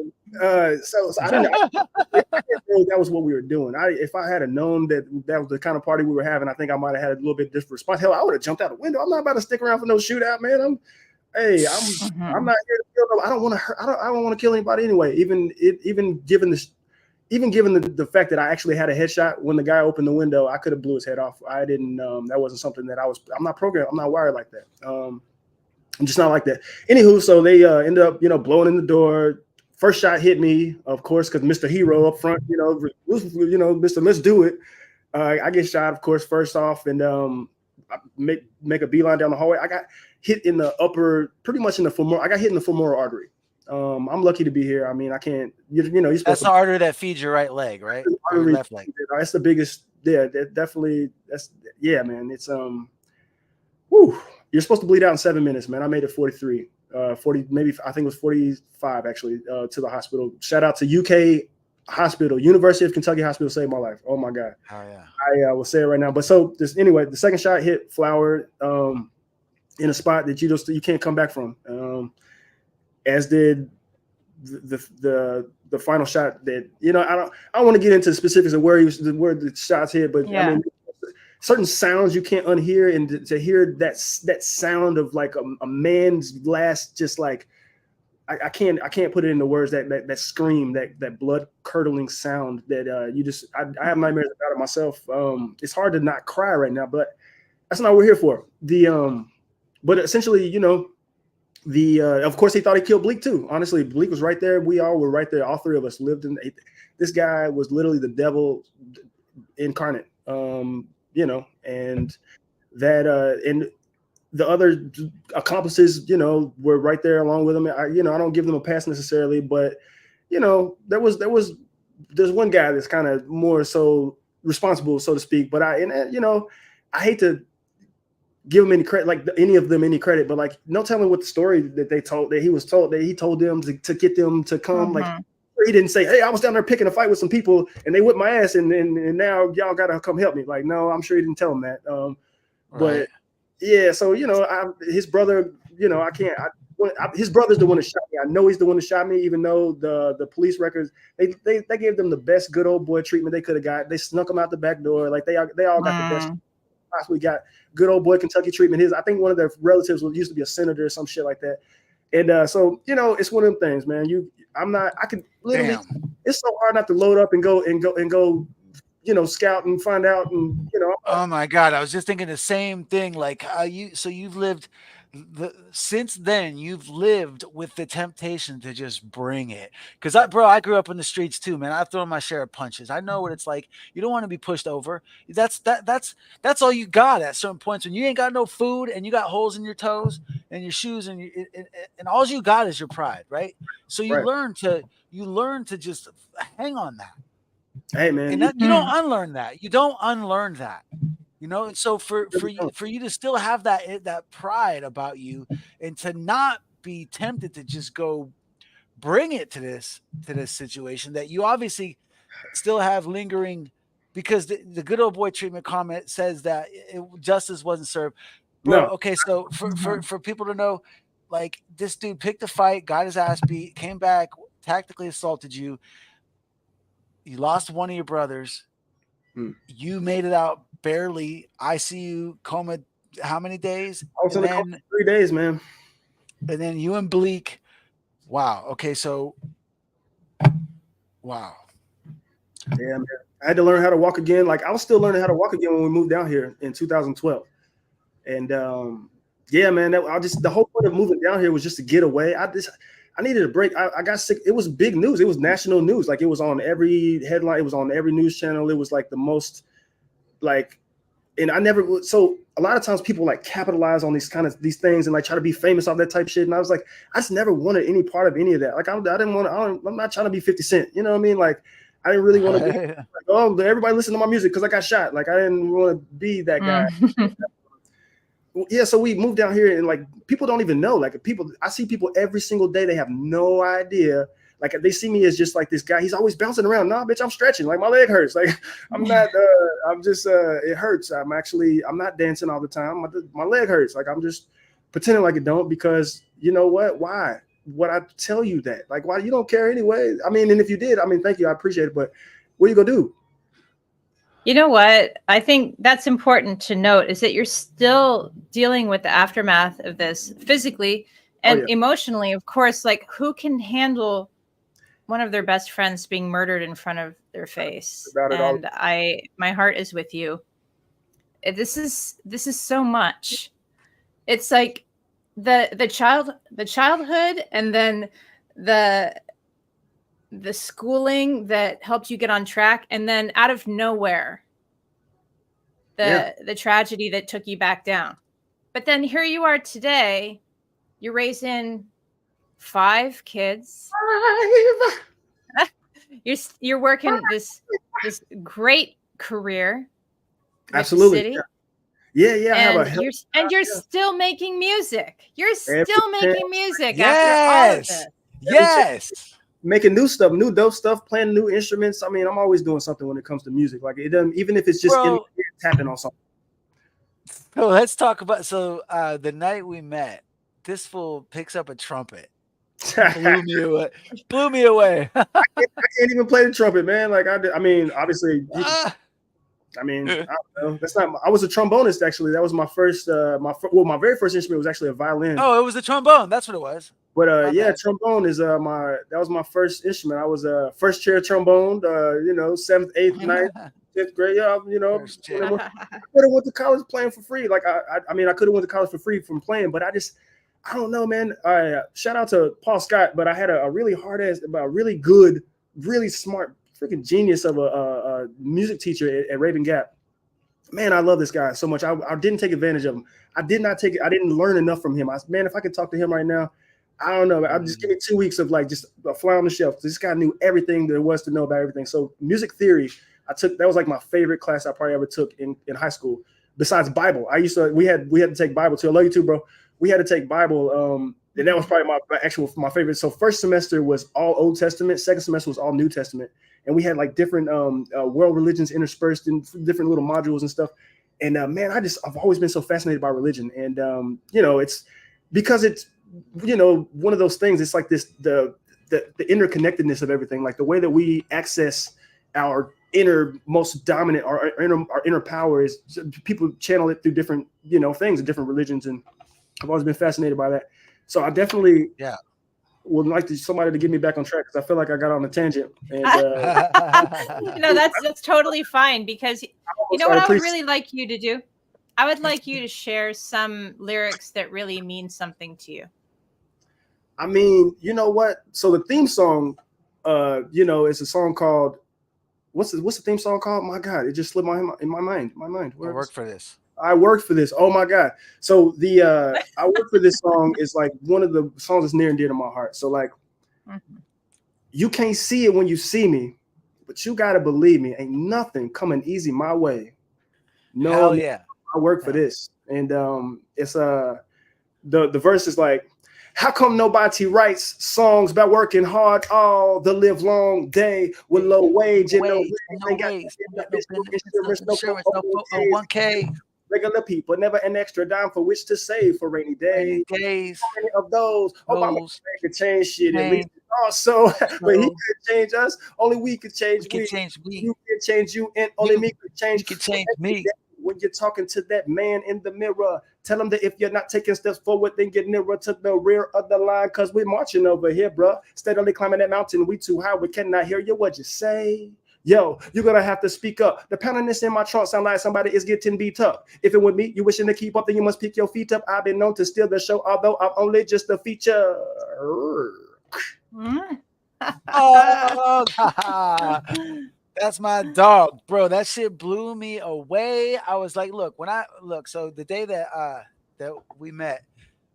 Speaker 10: I didn't know that was what we were doing. If I had known that was the kind of party we were having, I think I might have had a little bit different response. Hell, I would have jumped out the window. I'm not about to stick around for no shootout, man. I'm not here to kill nobody. I don't want to hurt. I don't want to kill anybody anyway. Even given the fact that I actually had a headshot when the guy opened the window, I could have blew his head off. I didn't. That wasn't something that I'm not programmed. I'm not wired like that. I'm just not like that. Anywho, so they ended up, blowing in the door. First shot hit me, of course, because Mr. Hero up front, Mr. Let's do it. I get shot, of course, first off, and I make a beeline down the hallway. I got hit in the pretty much in the femoral. I got hit in the femoral artery. I'm lucky to be here. I mean, I can't, you're supposed
Speaker 8: that's the artery that feeds your right leg, right? Or your left leg.
Speaker 10: That's the biggest. Yeah, definitely. Man. It's you're supposed to bleed out in 7 minutes, man. I made it 43, 40, maybe I think it was 45 actually, to the hospital. Shout out to UK Hospital, University of Kentucky Hospital, saved my life. Oh my God.
Speaker 8: Oh yeah.
Speaker 10: I will say it right now. But so anyway, the second shot hit Flower in a spot that you can't come back from. As did the final shot that, I don't want to get into the specifics of where the shots hit, but yeah. I mean, certain sounds you can't unhear, and to hear that sound of like a man's last, just like, I can't put it into words, that scream, that blood curdling sound that I have nightmares about it myself. It's hard to not cry right now, but that's not what we're here for. But essentially, of course he thought he killed Bleak too. Honestly, Bleak was right there. We all were right there. All three of us lived in. This guy was literally the devil incarnate. And that and the other accomplices, were right there along with him. I don't give them a pass necessarily, but there's one guy that's kind of more so responsible, so to speak. But I hate to give him any credit, like any of them any credit, but like no telling what the story that he told them to get them to come. Mm-hmm. Like, he didn't say, hey, I was down there picking a fight with some people and they whipped my ass and now y'all gotta come help me. Like, no, I'm sure he didn't tell him that. But yeah, so his brother, his brother's the one that shot me. I know he's the one that shot me, even though the police records, they gave them the best good old boy treatment they could have got. They snuck him out the back door. Like they all got the best. Possibly got good old boy Kentucky treatment. I think one of their relatives used to be a senator or some shit like that. And so it's one of them things, man. I could literally it's so hard not to load up and go, scout and find out, and
Speaker 8: Oh my God, I was just thinking the same thing. Like you've lived since then you've lived with the temptation to just bring it. Because I grew up in the streets too, man. I've thrown my share of punches. I know what it's like. You don't want to be pushed over. That's all you got at certain points when you ain't got no food and you got holes in your toes and your shoes and all you got is your pride, right? So you learn to just hang on that.
Speaker 10: Hey man,
Speaker 8: and that, you don't unlearn that. You don't unlearn that. And so for you to still have that pride about you and to not be tempted to just go bring it to this situation that you obviously still have lingering, because the good old boy treatment comment says that justice wasn't served. Bro,
Speaker 10: No.
Speaker 8: okay, so for people to know, like, this dude picked a fight, got his ass beat, came back, tactically assaulted you. You lost one of your brothers. You made it out barely. ICU, coma, how many days?
Speaker 10: I was in the coma 3 days, man.
Speaker 8: And then you and Bleak. Wow. Okay, so wow.
Speaker 10: Yeah, man. I had to learn how to walk again. Like, I was still learning how to walk again when we moved down here in 2012. And yeah, man, the whole point of moving down here was just to get away. I needed a break. I got sick. It was big news. It was national news. Like, it was on every headline. It was on every news channel. It was like the most, like, and I never would. So a lot of times people like capitalize on these things and like try to be famous off that type of shit. And I was like, I just never wanted any part of any of that. Like, I'm not trying to be 50 Cent. You know what I mean? Like, I didn't really want to be like, oh, everybody listen to my music because I got shot. Like, I didn't want to be that guy. Yeah, so we moved down here, and like, people don't even know. Like, I see people every single day. They have no idea. Like, they see me as just like this guy. He's always bouncing around. Nah, bitch, I'm stretching. Like, my leg hurts. Like, I'm not. I'm just. It hurts. I'm not dancing all the time. My leg hurts. Like, I'm just pretending like it don't, because you know what? Why would I tell you that? Like, why? You don't care anyway. I mean, and if you did, I mean, thank you. I appreciate it. But what are you gonna do?
Speaker 9: You know what? I think that's important to note, is that you're still dealing with the aftermath of this physically and emotionally. Of course, like, who can handle one of their best friends being murdered in front of their face? And my heart is with you. This is so much. It's like the childhood, and then the schooling that helped you get on track, and then out of nowhere, the tragedy that took you back down. But then here you are today, you're raising 5 kids. You're working this great career.
Speaker 10: Absolutely.
Speaker 9: City.
Speaker 10: Yeah.
Speaker 9: And you're still making music. You're still making music
Speaker 8: yes.
Speaker 9: after all of this.
Speaker 8: Yes.
Speaker 10: Making new stuff, new dope stuff, playing new instruments. I mean, I'm always doing something when it comes to music. Like, it doesn't, even if it's just tapping on something.
Speaker 8: So let's talk about, the night we met, this fool picks up a trumpet. Blew me away.
Speaker 10: I can't even play the trumpet, man. Like, I mean, obviously, I don't know. That's not. I was a trombonist, actually. That was my first. My very first instrument was actually a violin.
Speaker 8: Oh, it was a trombone. That's what it was.
Speaker 10: But trombone is that was my first instrument. I was a first chair trombone. 7th, 8th, 9th, 5th grade. Yeah, I could have went to college playing for free. Like, I mean, I could have went to college for free from playing, but I don't know, man. Shout out to Paul Scott, but I had a really hard ass, a really good, really smart, freaking genius of a music teacher at Raven Gap. Man, I love this guy so much. I didn't take advantage of him. I didn't learn enough from him. Man, if I could talk to him right now, I don't know. I'll just give me 2 weeks of like just a fly on the shelf. This guy knew everything there was to know about everything. So music theory, that was like my favorite class I probably ever took in high school. Besides Bible, we had to take Bible too. I love you too, bro. We had to take Bible. And that was probably my favorite. So first semester was all Old Testament. Second semester was all New Testament. And we had like different world religions interspersed in different little modules and stuff. And man, I've always been so fascinated by religion. And it's because it's one of those things. It's like this the interconnectedness of everything, like the way that we access our inner most dominant, our inner power is people channel it through different things and different religions. And I've always been fascinated by that. So I definitely would like somebody to get me back on track because I feel like I got on a tangent. And
Speaker 9: that's totally fine, because you know what I would really like you to do? I would like you to share some lyrics that really mean something to you.
Speaker 10: I mean, you know what? So the theme song, it's a song called what's the theme song called? My God, it just slipped in my mind. I
Speaker 8: worked for this.
Speaker 10: I worked for this. Oh my God. So the I work for this song is like one of the songs that's near and dear to my heart. So like you can't see it when you see me, but you gotta believe me. Ain't nothing coming easy my way. No,
Speaker 8: hell yeah.
Speaker 10: I work for this. And it's the verse is like, how come nobody writes songs about working hard all the live long day with low wage and no insurance, no 1K. Regular people never an extra dime for which to save for rainy days. How many of those? Obama could change shit. And also, but he could change us. Only we could change. You can change you, and only me could change. You can change me. When you're talking to that man in the mirror, tell him that if you're not taking steps forward, then get nearer to the rear of the line, because we're marching over here, bro. Steadily climbing that mountain. We too high. We cannot hear you. What you say? Yo, you're going to have to speak up. The poundiness in my trunk sound like somebody is getting beat up. If it with me, you wishing to keep up, then you must pick your feet up. I've been known to steal the show, although I'm only just a feature.
Speaker 8: That's my dog, bro. That shit blew me away. I was like, so the day that we met,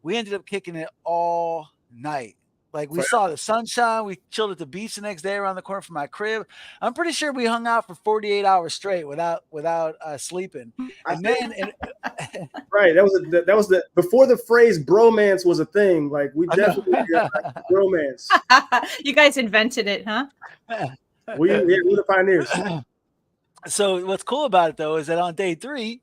Speaker 8: we ended up kicking it all night. Like we saw the sunshine, we chilled at the beach the next day around the corner from my crib. I'm pretty sure we hung out for 48 hours straight without sleeping. And then
Speaker 10: right, that was the before the phrase bromance was a thing. Like we definitely bromance.
Speaker 9: You guys invented it, huh?
Speaker 10: We're the pioneers.
Speaker 8: So what's cool about it though is that on day 3,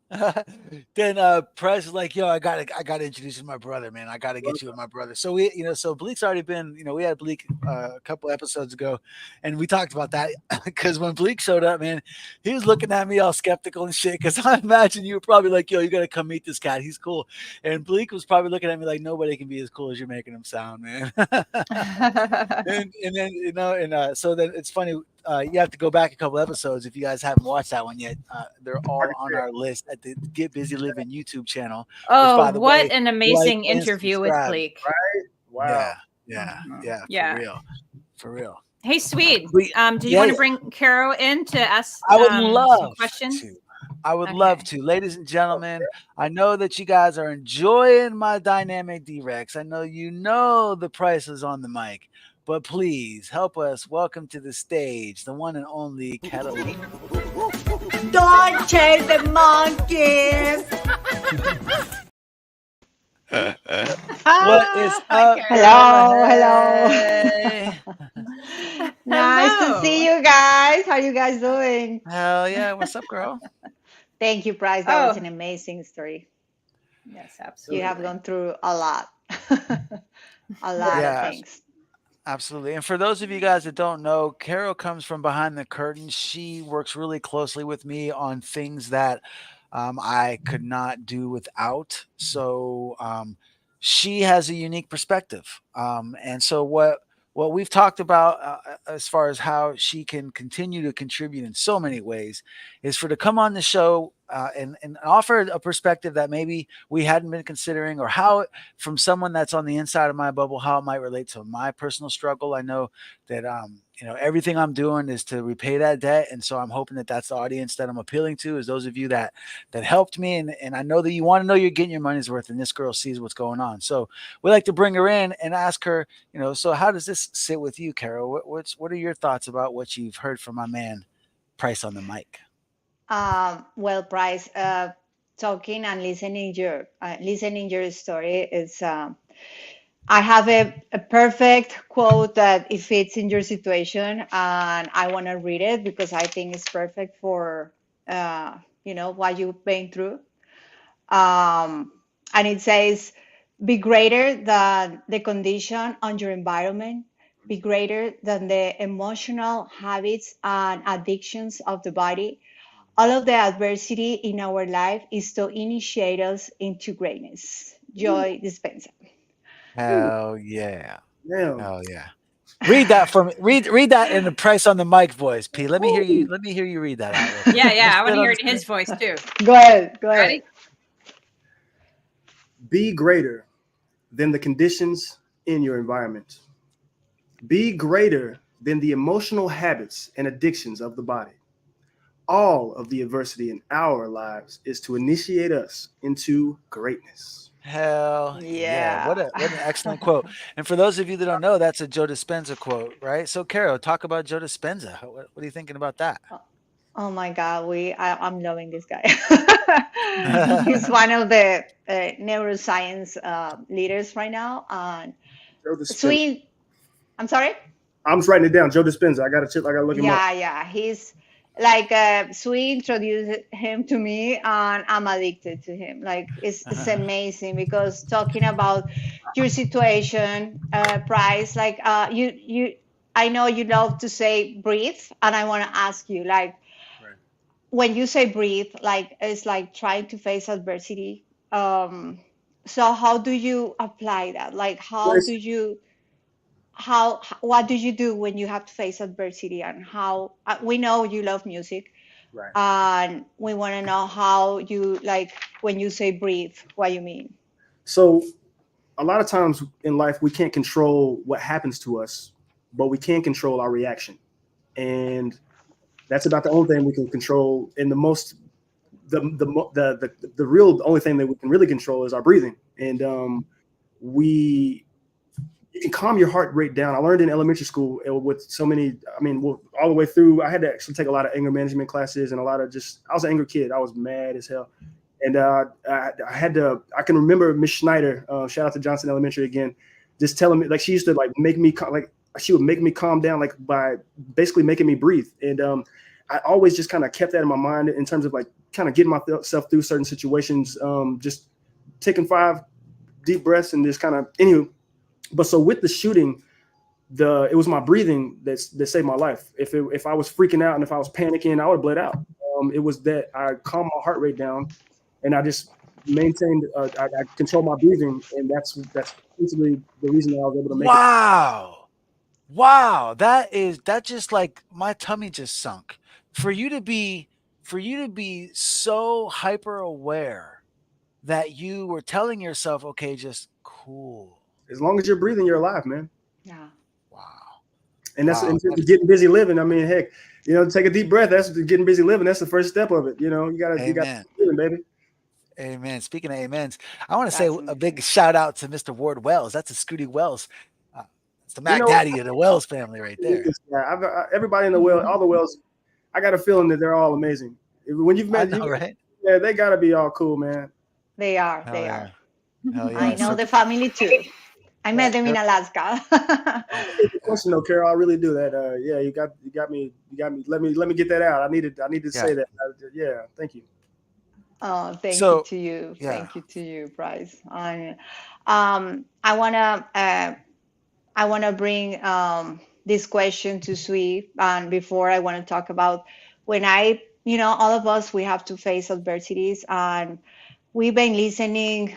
Speaker 8: then Press is like, yo, I gotta introduce you to my brother, man. I gotta get you with my brother. So we, so Bleak's already been, we had Bleak a couple episodes ago, and we talked about that because when Bleak showed up, man, he was looking at me all skeptical and shit. Because I imagine you were probably like, yo, you gotta come meet this cat. He's cool. And Bleak was probably looking at me like, nobody can be as cool as you're making him sound, man. and then so then it's funny. You have to go back a couple episodes if you guys haven't watched that one yet. They're all on our list at the Get Busy Living YouTube channel.
Speaker 9: Oh, which, what an amazing interview with Bleak.
Speaker 10: Right? Wow.
Speaker 8: Yeah. For real.
Speaker 9: Hey, Swede, do you want to bring Caro in to ask
Speaker 8: I would love
Speaker 9: some questions?
Speaker 8: I would love to. Ladies and gentlemen, I know that you guys are enjoying my dynamic D-Rex. I know the price is on the mic. But please help us welcome to the stage the one and only Catalina.
Speaker 1: Don't chase the monkeys.
Speaker 8: What is up?
Speaker 1: Hello. Nice to see you guys. How you guys doing?
Speaker 8: Hell yeah. What's up, girl?
Speaker 1: Thank you, Bryce. That was an amazing story.
Speaker 9: Yes, absolutely.
Speaker 1: You have gone through a lot. A lot of things.
Speaker 8: Absolutely. And for those of you guys that don't know, Caro comes from behind the curtain. She works really closely with me on things that I could not do without. So she has a unique perspective. And so what we've talked about as far as how she can continue to contribute in so many ways is for to come on the show and offer a perspective that maybe we hadn't been considering, or how from someone that's on the inside of my bubble, how it might relate to my personal struggle. I know that, everything I'm doing is to repay that debt. And so I'm hoping that that's the audience that I'm appealing to, is those of you that helped me. And I know that you want to know you're getting your money's worth, and this girl sees what's going on. So we like to bring her in and ask her, so how does this sit with you, Caro? What are your thoughts about what you've heard from my man Price on the mic?
Speaker 1: Well, Bryce, talking and listening your story is. I have a perfect quote that it fits in your situation, and I want to read it because I think it's perfect for what you've been through. And it says, "Be greater than the condition on your environment. Be greater than the emotional habits and addictions of the body. All of the adversity in our life is to initiate us into greatness." Joy Dispenza.
Speaker 8: Hell yeah.
Speaker 10: Damn.
Speaker 8: Oh yeah. Read that for me. Read that in the Price on the Mic voice, P. Let me hear you. Let me hear you read that out. Real quick.
Speaker 9: Yeah, I want to
Speaker 8: Sit on
Speaker 9: hear
Speaker 8: the
Speaker 9: it in his voice too.
Speaker 1: Go ahead. Go ahead.
Speaker 9: Ready?
Speaker 10: Be greater than the conditions in your environment. Be greater than the emotional habits and addictions of the body. All of the adversity in our lives is to initiate us into greatness.
Speaker 8: Hell yeah. What
Speaker 1: Yeah.
Speaker 8: an excellent quote. And for those of you that don't know, that's a Joe Dispenza quote, right? So Caro, talk about Joe Dispenza. What are you thinking about that?
Speaker 1: Oh my God, I'm loving this guy. He's one of the neuroscience leaders right now. And
Speaker 10: Joe Dispenza.
Speaker 1: Swede, I'm sorry?
Speaker 10: I'm just writing it down. Joe Dispenza. I gotta look him up.
Speaker 1: Yeah. He's like Swede introduced him to me, and I'm addicted to him. Like it's amazing because talking about your situation, Price. Like I know you love to say breathe, and I want to ask you like. When you say breathe, like it's like trying to face adversity. So how do you apply that? Like what do you do when you have to face adversity, and how we know you love music,
Speaker 10: Right.
Speaker 1: and we want to know how you like when you say breathe, what you mean.
Speaker 10: So a lot of times in life we can't control what happens to us, but we can control our reaction. And that's about the only thing we can control. And the only thing that we can really control is our breathing. And you can calm your heart rate down. I learned in elementary school with so many, all the way through, I had to actually take a lot of anger management classes and I was an angry kid. I was mad as hell. And I can remember Miss Schneider, shout out to Johnson Elementary again, just telling me, like, she used to like make me she would make me calm down, like by basically making me breathe. And I always just kind of kept that in my mind in terms of like kind of getting myself through certain situations, just taking 5 deep breaths and just kind of anyway. But so with the shooting, it was my breathing that saved my life. If I was freaking out and if I was panicking, I would have bled out. It was that I calmed my heart rate down and I just maintained, I controlled my breathing, and that's basically the reason that I was able to make it.
Speaker 8: Wow, that just like my tummy just sunk. For you to be so hyper aware that you were telling yourself, okay, just cool.
Speaker 10: As long as you're breathing, you're alive, man.
Speaker 1: Yeah.
Speaker 10: Wow. And that's getting busy living. I mean, heck, take a deep breath. That's getting busy living. That's the first step of it. You got to living, baby.
Speaker 8: Amen. Speaking of amens, I want to say a big shout out to Mr. Ward Wells. That's a Scooty Wells. It's the Mac Daddy of the Wells family right there.
Speaker 10: Everybody in the Wells, all the Wells, I got a feeling that they're all amazing. When you've met,
Speaker 8: right?
Speaker 10: Yeah, they got to be all cool, man.
Speaker 1: They are.
Speaker 8: Hell
Speaker 1: They
Speaker 8: yeah.
Speaker 1: are.
Speaker 8: Hell yeah.
Speaker 1: I know the family too. I met them in Alaska.
Speaker 10: Question though, Carol, I really do that. Yeah, you got me. Let me get that out. I need to say that. Yeah, thank you.
Speaker 1: Oh, thank you to you. Yeah. Thank you to you, Bryce. And I wanna bring this question to Swede. And before I want to talk about when all of us, we have to face adversities, and we've been listening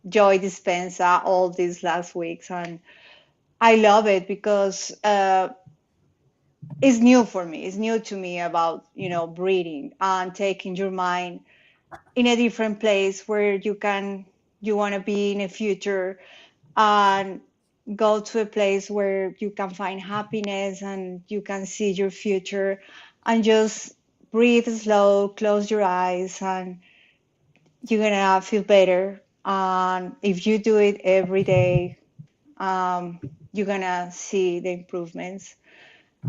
Speaker 1: Joy Dispenza all these last weeks, and I love it because it's new for me. It's new to me about breathing and taking your mind in a different place where you want to be in the future, and go to a place where you can find happiness and you can see your future, and just breathe slow, close your eyes, and you're gonna feel better. And if you do it every day, you're gonna see the improvements.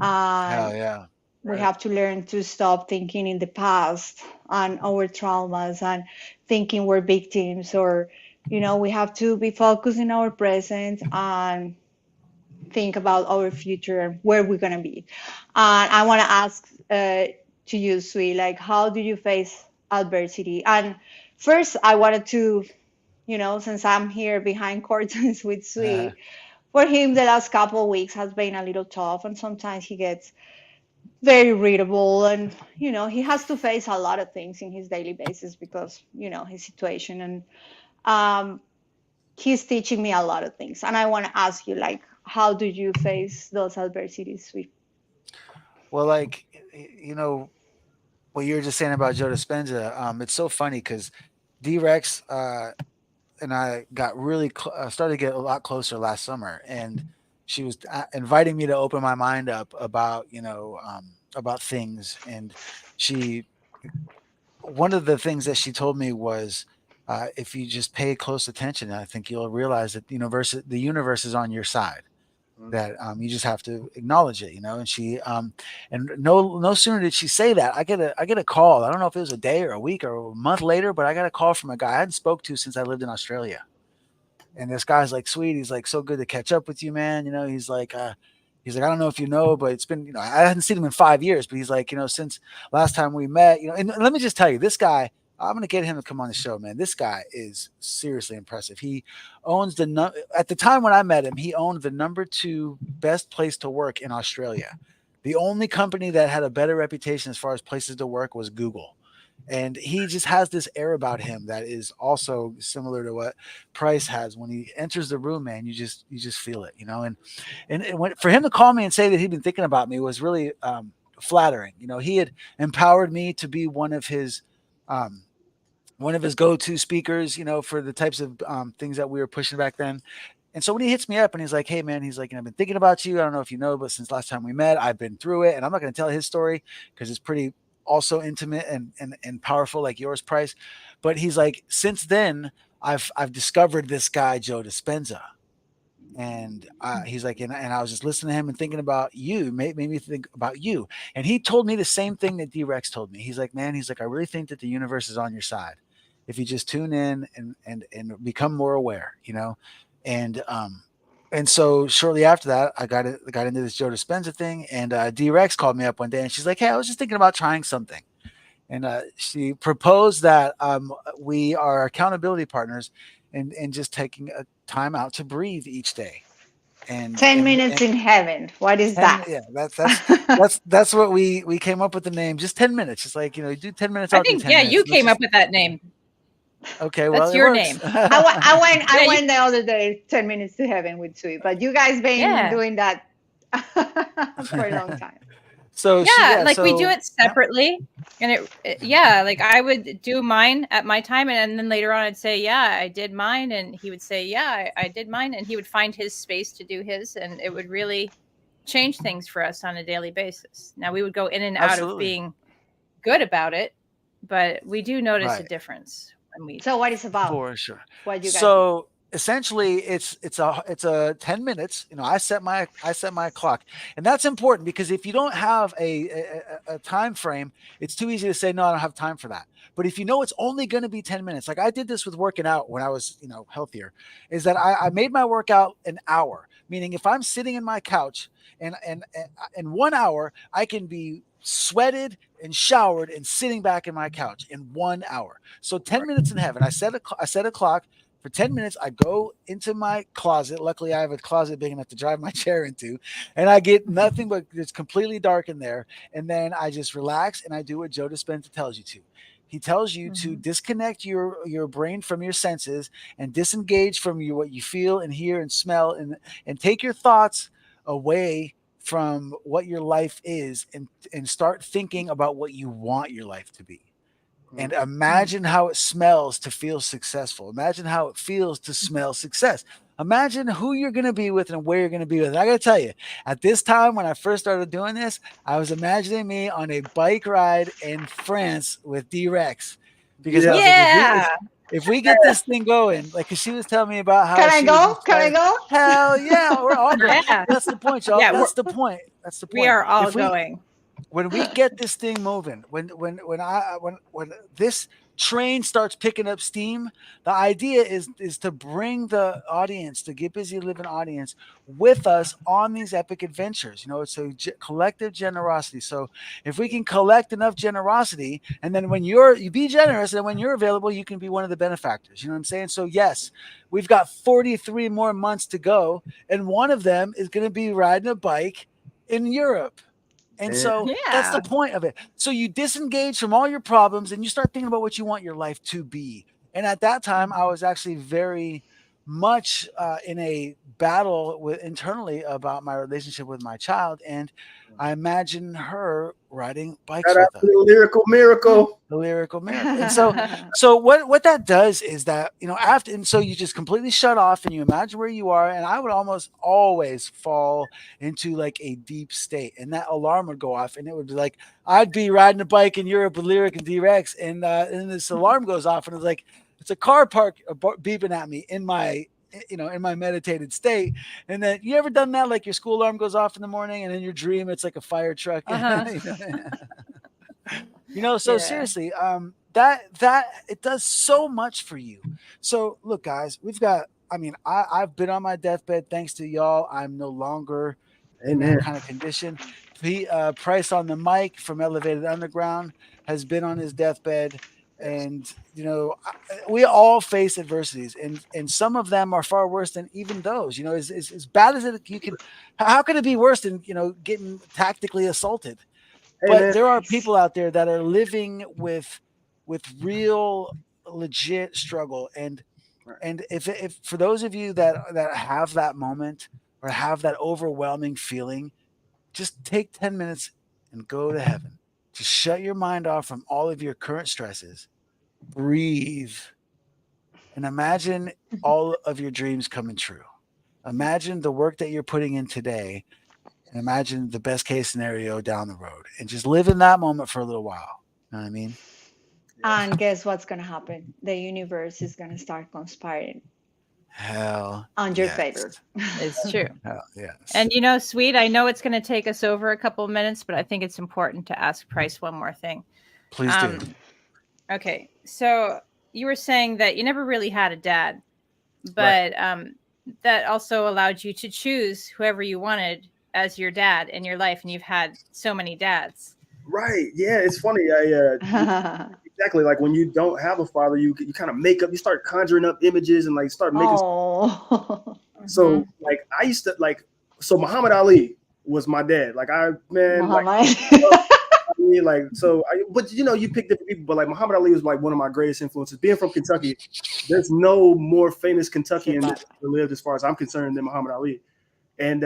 Speaker 8: Hell yeah.
Speaker 1: We have to learn to stop thinking in the past and our traumas and thinking we're victims, or we have to be focused in our present and think about our future and where we're gonna be. And I want to ask to you, Sui, like, how do you face adversity? And first, I wanted to, since I'm here behind curtains with Sui, for him, the last couple of weeks has been a little tough, and sometimes he gets very irritable, and he has to face a lot of things in his daily basis because his situation. And he's teaching me a lot of things. And I want to ask you, like, how do you face those adversities with?
Speaker 8: Well, like, what you were just saying about Joe Dispenza, it's so funny because D-Rex and I got really started to get a lot closer last summer, and she was inviting me to open my mind up about about things. And she one of the things that she told me was, if you just pay close attention, I think you'll realize that the universe is on your side. That you just have to acknowledge it, And she and no sooner did she say that, I get a call. I don't know if it was a day or a week or a month later, but I got a call from a guy I hadn't spoke to since I lived in Australia. And this guy's like, Swede, he's like, so good to catch up with you, man. He's like, I don't know if you know, but it's been, I hadn't seen him in 5 years, but he's like, since last time we met, and let me just tell you, this guy, I'm going to get him to come on the show, man. This guy is seriously impressive. He owns at the time when I met him, he owned the #2 best place to work in Australia. The only company that had a better reputation as far as places to work was Google. And he just has this air about him that is also similar to what Price has. When he enters the room, man, you just feel it, and for him to call me and say that he'd been thinking about me was really flattering. He had empowered me to be one of his go-to speakers, for the types of things that we were pushing back then. And so when he hits me up and he's like, hey, man, he's like, I've been thinking about you. I don't know if you know, but since last time we met, I've been through it. And I'm not going to tell his story because it's pretty also intimate and powerful like yours, Price. But he's like, since then, I've discovered this guy, Joe Dispenza. And he's like, and I was just listening to him and thinking about you, made me think about you. And he told me the same thing that D-Rex told me. He's like, man, I really think that the universe is on your side if you just tune in and become more aware, And so shortly after that, I got into this Joe Dispenza thing, and D-Rex called me up one day, and she's like, hey, I was just thinking about trying something. And she proposed that we are accountability partners and just taking a time out to breathe each day. And
Speaker 1: 10 minutes in heaven. What is that?
Speaker 8: Yeah, that's what we came up with the name. Just 10 minutes. It's like, do 10 minutes.
Speaker 9: I think, you came up with that name.
Speaker 8: Okay, well,
Speaker 9: that's your name.
Speaker 1: I went the other day, 10 minutes to heaven with Swede, but you guys been doing that for a long time.
Speaker 8: So
Speaker 9: we do it separately, and like I would do mine at my time, and then later on I'd say, I did mine, and he would say, I did mine, and he would find his space to do his, and it would really change things for us on a daily basis. Now we would go in and out of being good about it, but we do notice a difference.
Speaker 1: So what is about?
Speaker 8: For sure.
Speaker 1: What you guys
Speaker 8: do? Essentially it's a 10 minutes. I set my clock, and that's important because if you don't have a time frame, it's too easy to say, no, I don't have time for that. But if it's only going to be 10 minutes, like I did this with working out when I was, healthier, is that I made my workout an hour, meaning if I'm sitting in my couch and in 1 hour, I can be sweated and showered and sitting back in my couch in 1 hour. So 10 minutes in heaven. I set a clock for 10 minutes. I go into my closet. Luckily, I have a closet big enough to drive my chair into, and I get nothing but it's completely dark in there. And then I just relax and I do what Joe Dispenza tells you to. He tells you to disconnect your brain from your senses and disengage from what you feel and hear and smell, and take your thoughts away from what your life is and start thinking about what you want your life to be. And imagine how it smells to feel successful. Imagine how it feels to smell success. Imagine who you're going to be with and where you're going to be with. And I got to tell you, at this time when I first started doing this, I was imagining me on a bike ride in France with D-Rex. Because I was like, if we get this thing going, like, cause she was telling me about how.
Speaker 1: Can I go? Can I go?
Speaker 8: Hell yeah, we're all going. That's the point, y'all. That's the point.
Speaker 9: We are all going.
Speaker 8: When we get this thing moving, when this train starts picking up steam, the idea is to bring the audience, the Get Busy Living audience, with us on these epic adventures. It's a collective generosity. So if we can collect enough generosity, and then when you be generous, and when you're available, you can be one of the benefactors. You know what I'm saying? So yes, we've got 43 more months to go, and one of them is going to be riding a bike in Europe. And so that's the point of it. So you disengage from all your problems and you start thinking about what you want your life to be. And at that time, I was actually very much in a battle internally about my relationship with my child, and I imagine her riding bikes with us.
Speaker 10: The lyrical miracle.
Speaker 8: The lyrical miracle. And so what that does is that, after, and so you just completely shut off and you imagine where you are. And I would almost always fall into like a deep state, and that alarm would go off, and it would be like, I'd be riding a bike in Europe with Lyric and D-Rex, and this alarm goes off, and it's like, it's a car park beeping at me in my meditated state. And then, you ever done that? Like your school alarm goes off in the morning, and in your dream, it's like a fire truck. So seriously, that it does so much for you. So look, guys, I've been on my deathbed thanks to y'all. I'm no longer in that kind of condition. Price on the mic from Elevated Underground has been on his deathbed. And, we all face adversities, and some of them are far worse than even those, as bad as how can it be worse than, getting tactically assaulted? But there are people out there that are living with real legit struggle. And if for those of you that have that moment or have that overwhelming feeling, just take 10 minutes and go to heaven. Just shut your mind off from all of your current stresses, breathe, and imagine all of your dreams coming true. Imagine the work that you're putting in today, and imagine the best case scenario down the road, and just live in that moment for a little while. You know what I mean?
Speaker 1: And guess what's going to happen? The universe is going to start conspiring.
Speaker 8: Hell,
Speaker 1: on your favor.
Speaker 9: It's true.
Speaker 8: Hell, yes.
Speaker 9: And Swede, I know it's going to take us over a couple of minutes, but I think it's important to ask Price one more thing.
Speaker 8: Please do.
Speaker 9: Okay, so you were saying that you never really had a dad, but that also allowed you to choose whoever you wanted as your dad in your life, and you've had so many dads.
Speaker 10: Right. Yeah, it's funny. Exactly. Like when you don't have a father, you kind of you start conjuring up images and like start making. So like I used to so Muhammad Ali was my dad. But you pick different people, but like Muhammad Ali was like one of my greatest influences. Being from Kentucky, there's no more famous Kentuckian that lived, as far as I'm concerned, than Muhammad Ali. And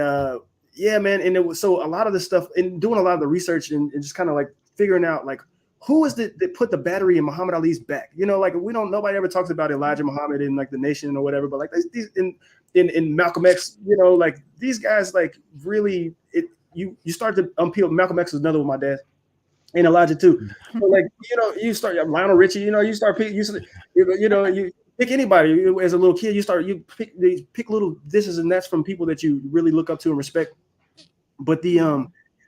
Speaker 10: yeah, man. And it was so a lot of this stuff and doing a lot of the research and just kind of like figuring out like who is that put the battery in Muhammad Ali's back? Nobody ever talks about Elijah Muhammad in like The Nation or whatever, but like these in Malcolm X, like these guys like really you start to unpeel. Malcolm X is another one of my dads. And Elijah too. So like, you start Lionel Richie, you start pick, you pick anybody as a little kid, you pick little this and that's from people that you really look up to and respect. But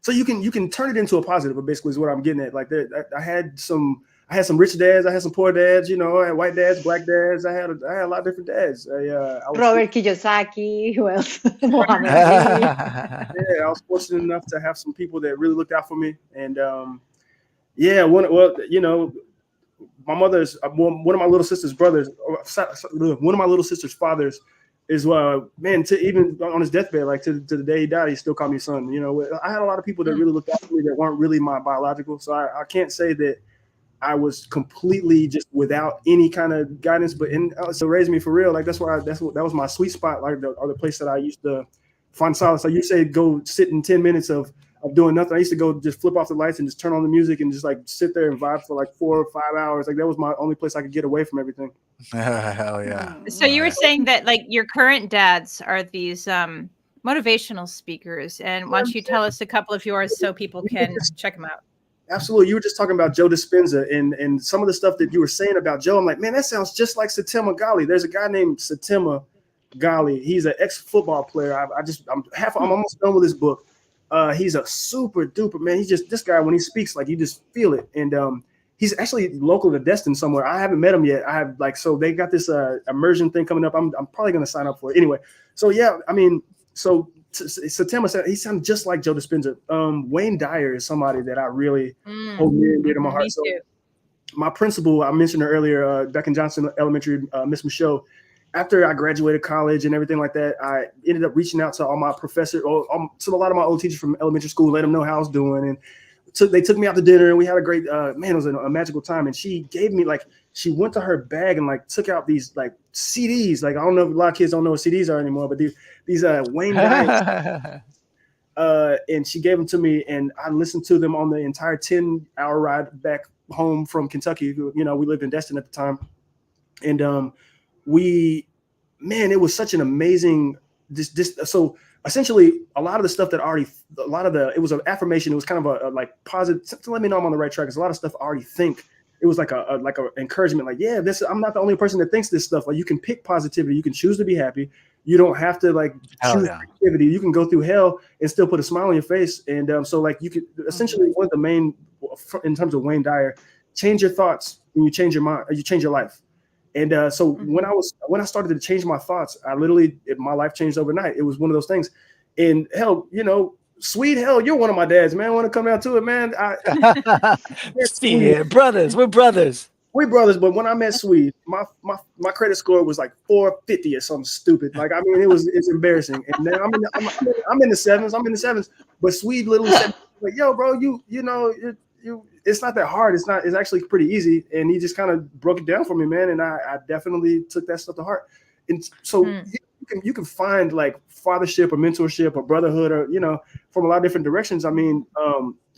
Speaker 10: so you can turn it into a positive, basically is what I'm getting at. Like I had some rich dads, I had some poor dads, I had white dads, black dads, I had a lot of different dads.
Speaker 1: Robert Kiyosaki, who else?
Speaker 10: Yeah, I was fortunate enough to have some people that really looked out for me. And my mother's one of my little sister's brothers, one of my little sister's fathers is even on his deathbed, like to the day he died, he still called me son. I had a lot of people that really looked out for me that weren't really my biological. So I can't say that I was completely just without any kind of guidance, but so raised me for real. Like that was my sweet spot, like the place that I used to find solace. Like you say, go sit in 10 minutes of doing nothing. I used to go just flip off the lights and just turn on the music and just like sit there and vibe for like 4 or 5 hours. Like that was my only place I could get away from everything.
Speaker 8: Hell yeah.
Speaker 9: So you were saying that like your current dads are these motivational speakers, and why don't you tell us a couple of yours so people can check them out?
Speaker 10: Absolutely. You were just talking about Joe Dispenza and some of the stuff that you were saying about Joe. I'm like, man, that sounds just like Satima Ghali. There's a guy named Satima Ghali. He's an ex-football player. I'm almost done with his book. He's a super duper man. He's just this guy when he speaks, like you just feel it. And he's actually local to Destin somewhere. I haven't met him yet. So they got this immersion thing coming up. I'm probably gonna sign up for it anyway. So yeah, Satima said he sounded just like Joe Dispenza. Wayne Dyer is somebody that I really hold near and dear to my heart. So my principal, I mentioned her earlier, back in Johnson Elementary, Miss Michaud. After I graduated college and everything like that, I ended up reaching out to all my professors, to a lot of my old teachers from elementary school, let them know how I was doing, and they took me out to dinner and we had a great man, it was a magical time. And she gave me like, she went to her bag and like took out these like CDs. Like I don't know if a lot of kids don't know what CDs are anymore, but these Wayne Dyer. And she gave them to me, and I listened to them on the entire 10-hour ride back home from Kentucky. You know, we lived in Destin at the time, and it was such an amazing. So essentially, a lot of the stuff that it was an affirmation. It was kind of a like positive to let me know I'm on the right track. Because a lot of stuff I already think. It was like a encouragement, like, yeah, I'm not the only person that thinks this stuff. Like, you can pick positivity, you can choose to be happy. You don't have to like choose negativity. You can go through hell and still put a smile on your face. And so like you could essentially, one of the main, in terms of Wayne Dyer, change your thoughts and you change your mind, you change your life. And so when I started to change my thoughts, my life changed overnight. It was one of those things. And hell, you know, Swede, hell, you're one of my dads, man. I want to come down to it, man.
Speaker 8: Yeah, brothers. We're brothers.
Speaker 10: We're brothers, but when I met Swede, my credit score was like 450 or something stupid. Like, I mean, it's embarrassing. And now I'm in the sevens. But Swede literally said, like, yo, bro, you know, it's not that hard. It's actually pretty easy. And he just kind of broke it down for me, man. And I definitely took that stuff to heart. And so you can find like fathership or mentorship or brotherhood, or, you know, from a lot of different directions. I mean,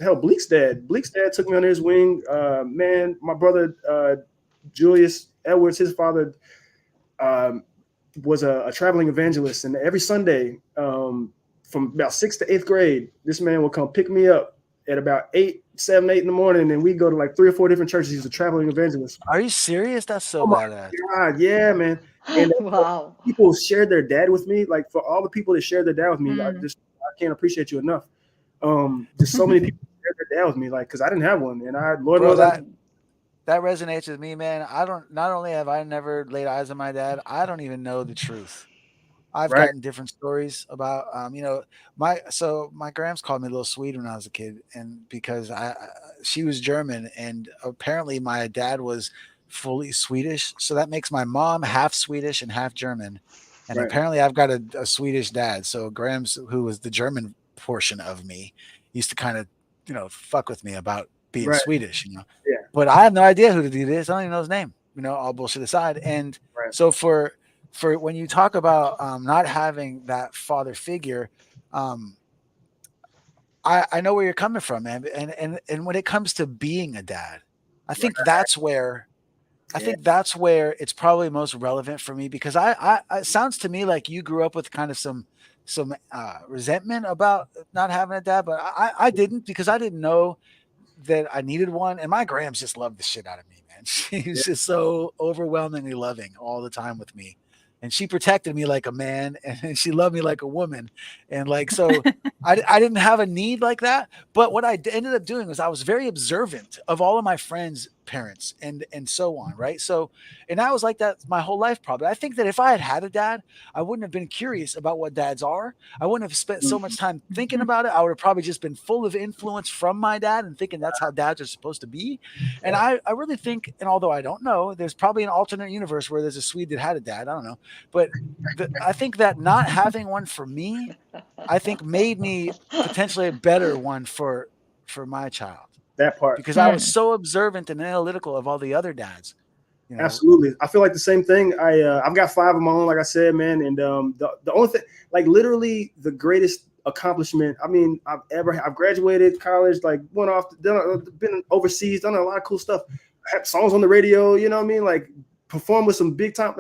Speaker 10: hell, Bleak's dad took me under his wing. Man, my brother, Julius Edwards, his father was a traveling evangelist. And every Sunday from about 6th to 8th grade, this man would come pick me up at about 7, 8 in the morning. And we go to like 3 or 4 different churches. He's a traveling evangelist.
Speaker 8: Are you serious? That's so badass.
Speaker 10: God, yeah, man. And
Speaker 1: wow.
Speaker 10: People shared their dad with me. Like, for all the people that shared their dad with me, I can't appreciate you enough. There's so many people shared their dad with me, like, because I didn't have one, and Lord knows
Speaker 8: that resonates with me, man. Not only have I never laid eyes on my dad, I don't even know the truth. I've gotten different stories about, you know, my grams called me Little Swede when I was a kid, and because she was German, and apparently my dad was fully Swedish, so that makes my mom half Swedish and half German, and apparently I've got a Swedish dad. So Grams, who was the German portion of me, used to kind of, you know, fuck with me about being Swedish, you know. Yeah. But I have no idea who to do this. I don't even know his name. You know, all bullshit aside. And so for when you talk about not having that father figure, I know where you're coming from, man. And when it comes to being a dad, I think that's where it's probably most relevant for me, because it sounds to me like you grew up with kind of some resentment about not having a dad, but I didn't, because I didn't know that I needed one. And my Grams just loved the shit out of me, man. She was just so overwhelmingly loving all the time with me. And she protected me like a man, and she loved me like a woman. And like, so I didn't have a need like that. But what I ended up doing was I was very observant of all of my friends' parents and so on. Right. So, and I was like that my whole life, probably. I think that if I had a dad, I wouldn't have been curious about what dads are. I wouldn't have spent so much time thinking about it. I would have probably just been full of influence from my dad and thinking that's how dads are supposed to be. And I really think, and although I don't know, there's probably an alternate universe where there's a Swede that had a dad. I don't know. But I think that not having one for me, I think made me potentially a better one for my child.
Speaker 10: That part.
Speaker 8: Because I was so observant and analytical of all the other dads. You know?
Speaker 10: Absolutely. I feel like the same thing. I've got 5 of my own, like I said, man. And the only thing, like literally the greatest accomplishment, I mean, I've graduated college, like went off, been overseas, done a lot of cool stuff. I had songs on the radio, you know what I mean? Like performed with some big time,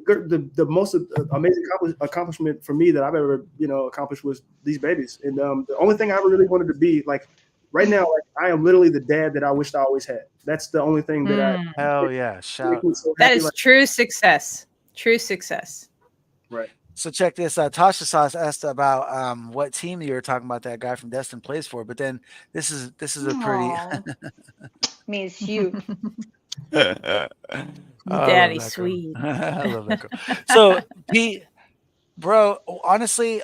Speaker 10: the most amazing accomplishment for me that I've ever, you know, accomplished was these babies. And the only thing I ever really wanted to be, like right now, like I am literally the dad that I wished I always had. That's the only thing that
Speaker 8: hell yeah, shout.
Speaker 9: That is true success. True success.
Speaker 10: Right.
Speaker 8: So check this out. Tasha Sauce asked about what team you were talking about that guy from Destin plays for, but then this is a pretty
Speaker 1: Miss you.
Speaker 9: Daddy sweet.
Speaker 8: I love that girl. So Pete, bro, honestly,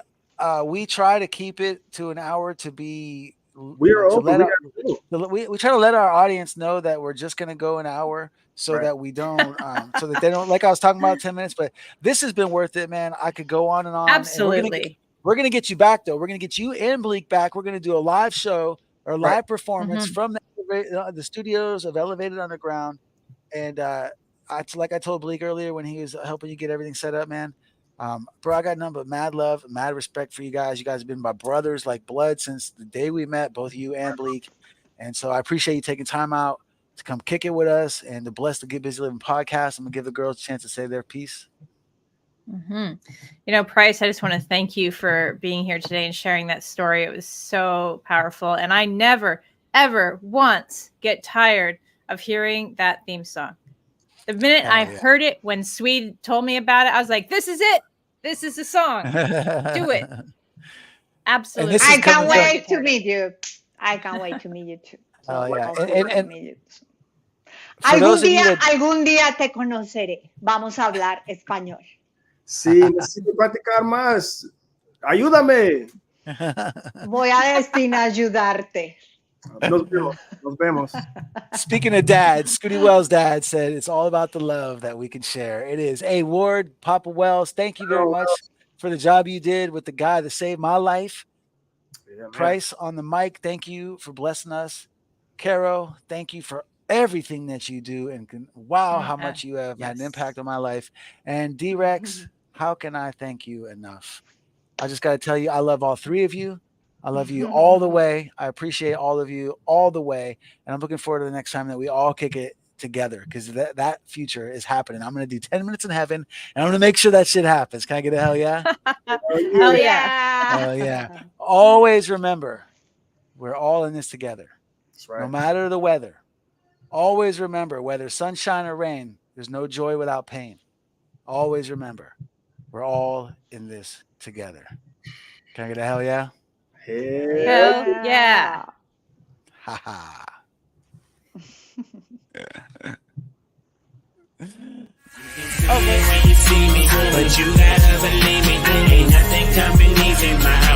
Speaker 8: we try to keep it to an hour to be.
Speaker 10: We try
Speaker 8: to let our audience know that we're just going to go an hour, so that we don't, so that they don't, like I was talking about 10 minutes, but this has been worth it, man. I could go on and on.
Speaker 9: Absolutely.
Speaker 8: And we're going to get you back though. We're going to get you and Bleak back. We're going to do a live show or live performance from the studios of Elevated Underground. And like I told Bleak earlier when he was helping you get everything set up, man. Bro, I got nothing but mad love, mad respect for you guys. You guys have been my brothers like blood since the day we met, both you and Bleak. And so I appreciate you taking time out to come kick it with us and to bless the Get Busy Living podcast. I'm gonna give the girls a chance to say their piece.
Speaker 9: You know, Price, I just want to thank you for being here today and sharing that story. It was so powerful. And I never, ever once get tired of hearing that theme song. The minute I heard it, when Swede told me about it, I was like, this is it. This is the song. Do it. Absolutely.
Speaker 1: I can't wait to meet you. I can't wait to meet you too. Algún día te conoceré. Vamos a hablar español.
Speaker 10: Sí, necesito practicar más. Ayúdame.
Speaker 1: Voy a destinar a ayudarte.
Speaker 10: Nos vemos.
Speaker 8: Speaking of dad, Scooty Wells' dad said it's all about the love that we can share. It is. Hey, Ward, Papa Wells, thank you very much for the job you did with the guy that saved my life. Yeah, Price on the mic, thank you for blessing us. Caro, thank you for everything that you do. And wow, how much you have had an impact on my life. And D-Rex, how can I thank you enough? I just got to tell you, I love all three of you. I love you all the way. I appreciate all of you all the way. And I'm looking forward to the next time that we all kick it together, because that future is happening. I'm going to do 10 minutes in heaven, and I'm going to make sure that shit happens. Can I get a hell yeah?
Speaker 9: Hell yeah.
Speaker 8: Hell yeah. Always remember, we're all in this together.
Speaker 10: That's right.
Speaker 8: No matter the weather. Always remember, whether sunshine or rain, there's no joy without pain. Always remember, we're all in this together. Can I get a hell yeah?
Speaker 9: Hell yeah.
Speaker 8: Ha ha.
Speaker 11: When you see me, but you gotta believe me. Ain't nothing coming easy, my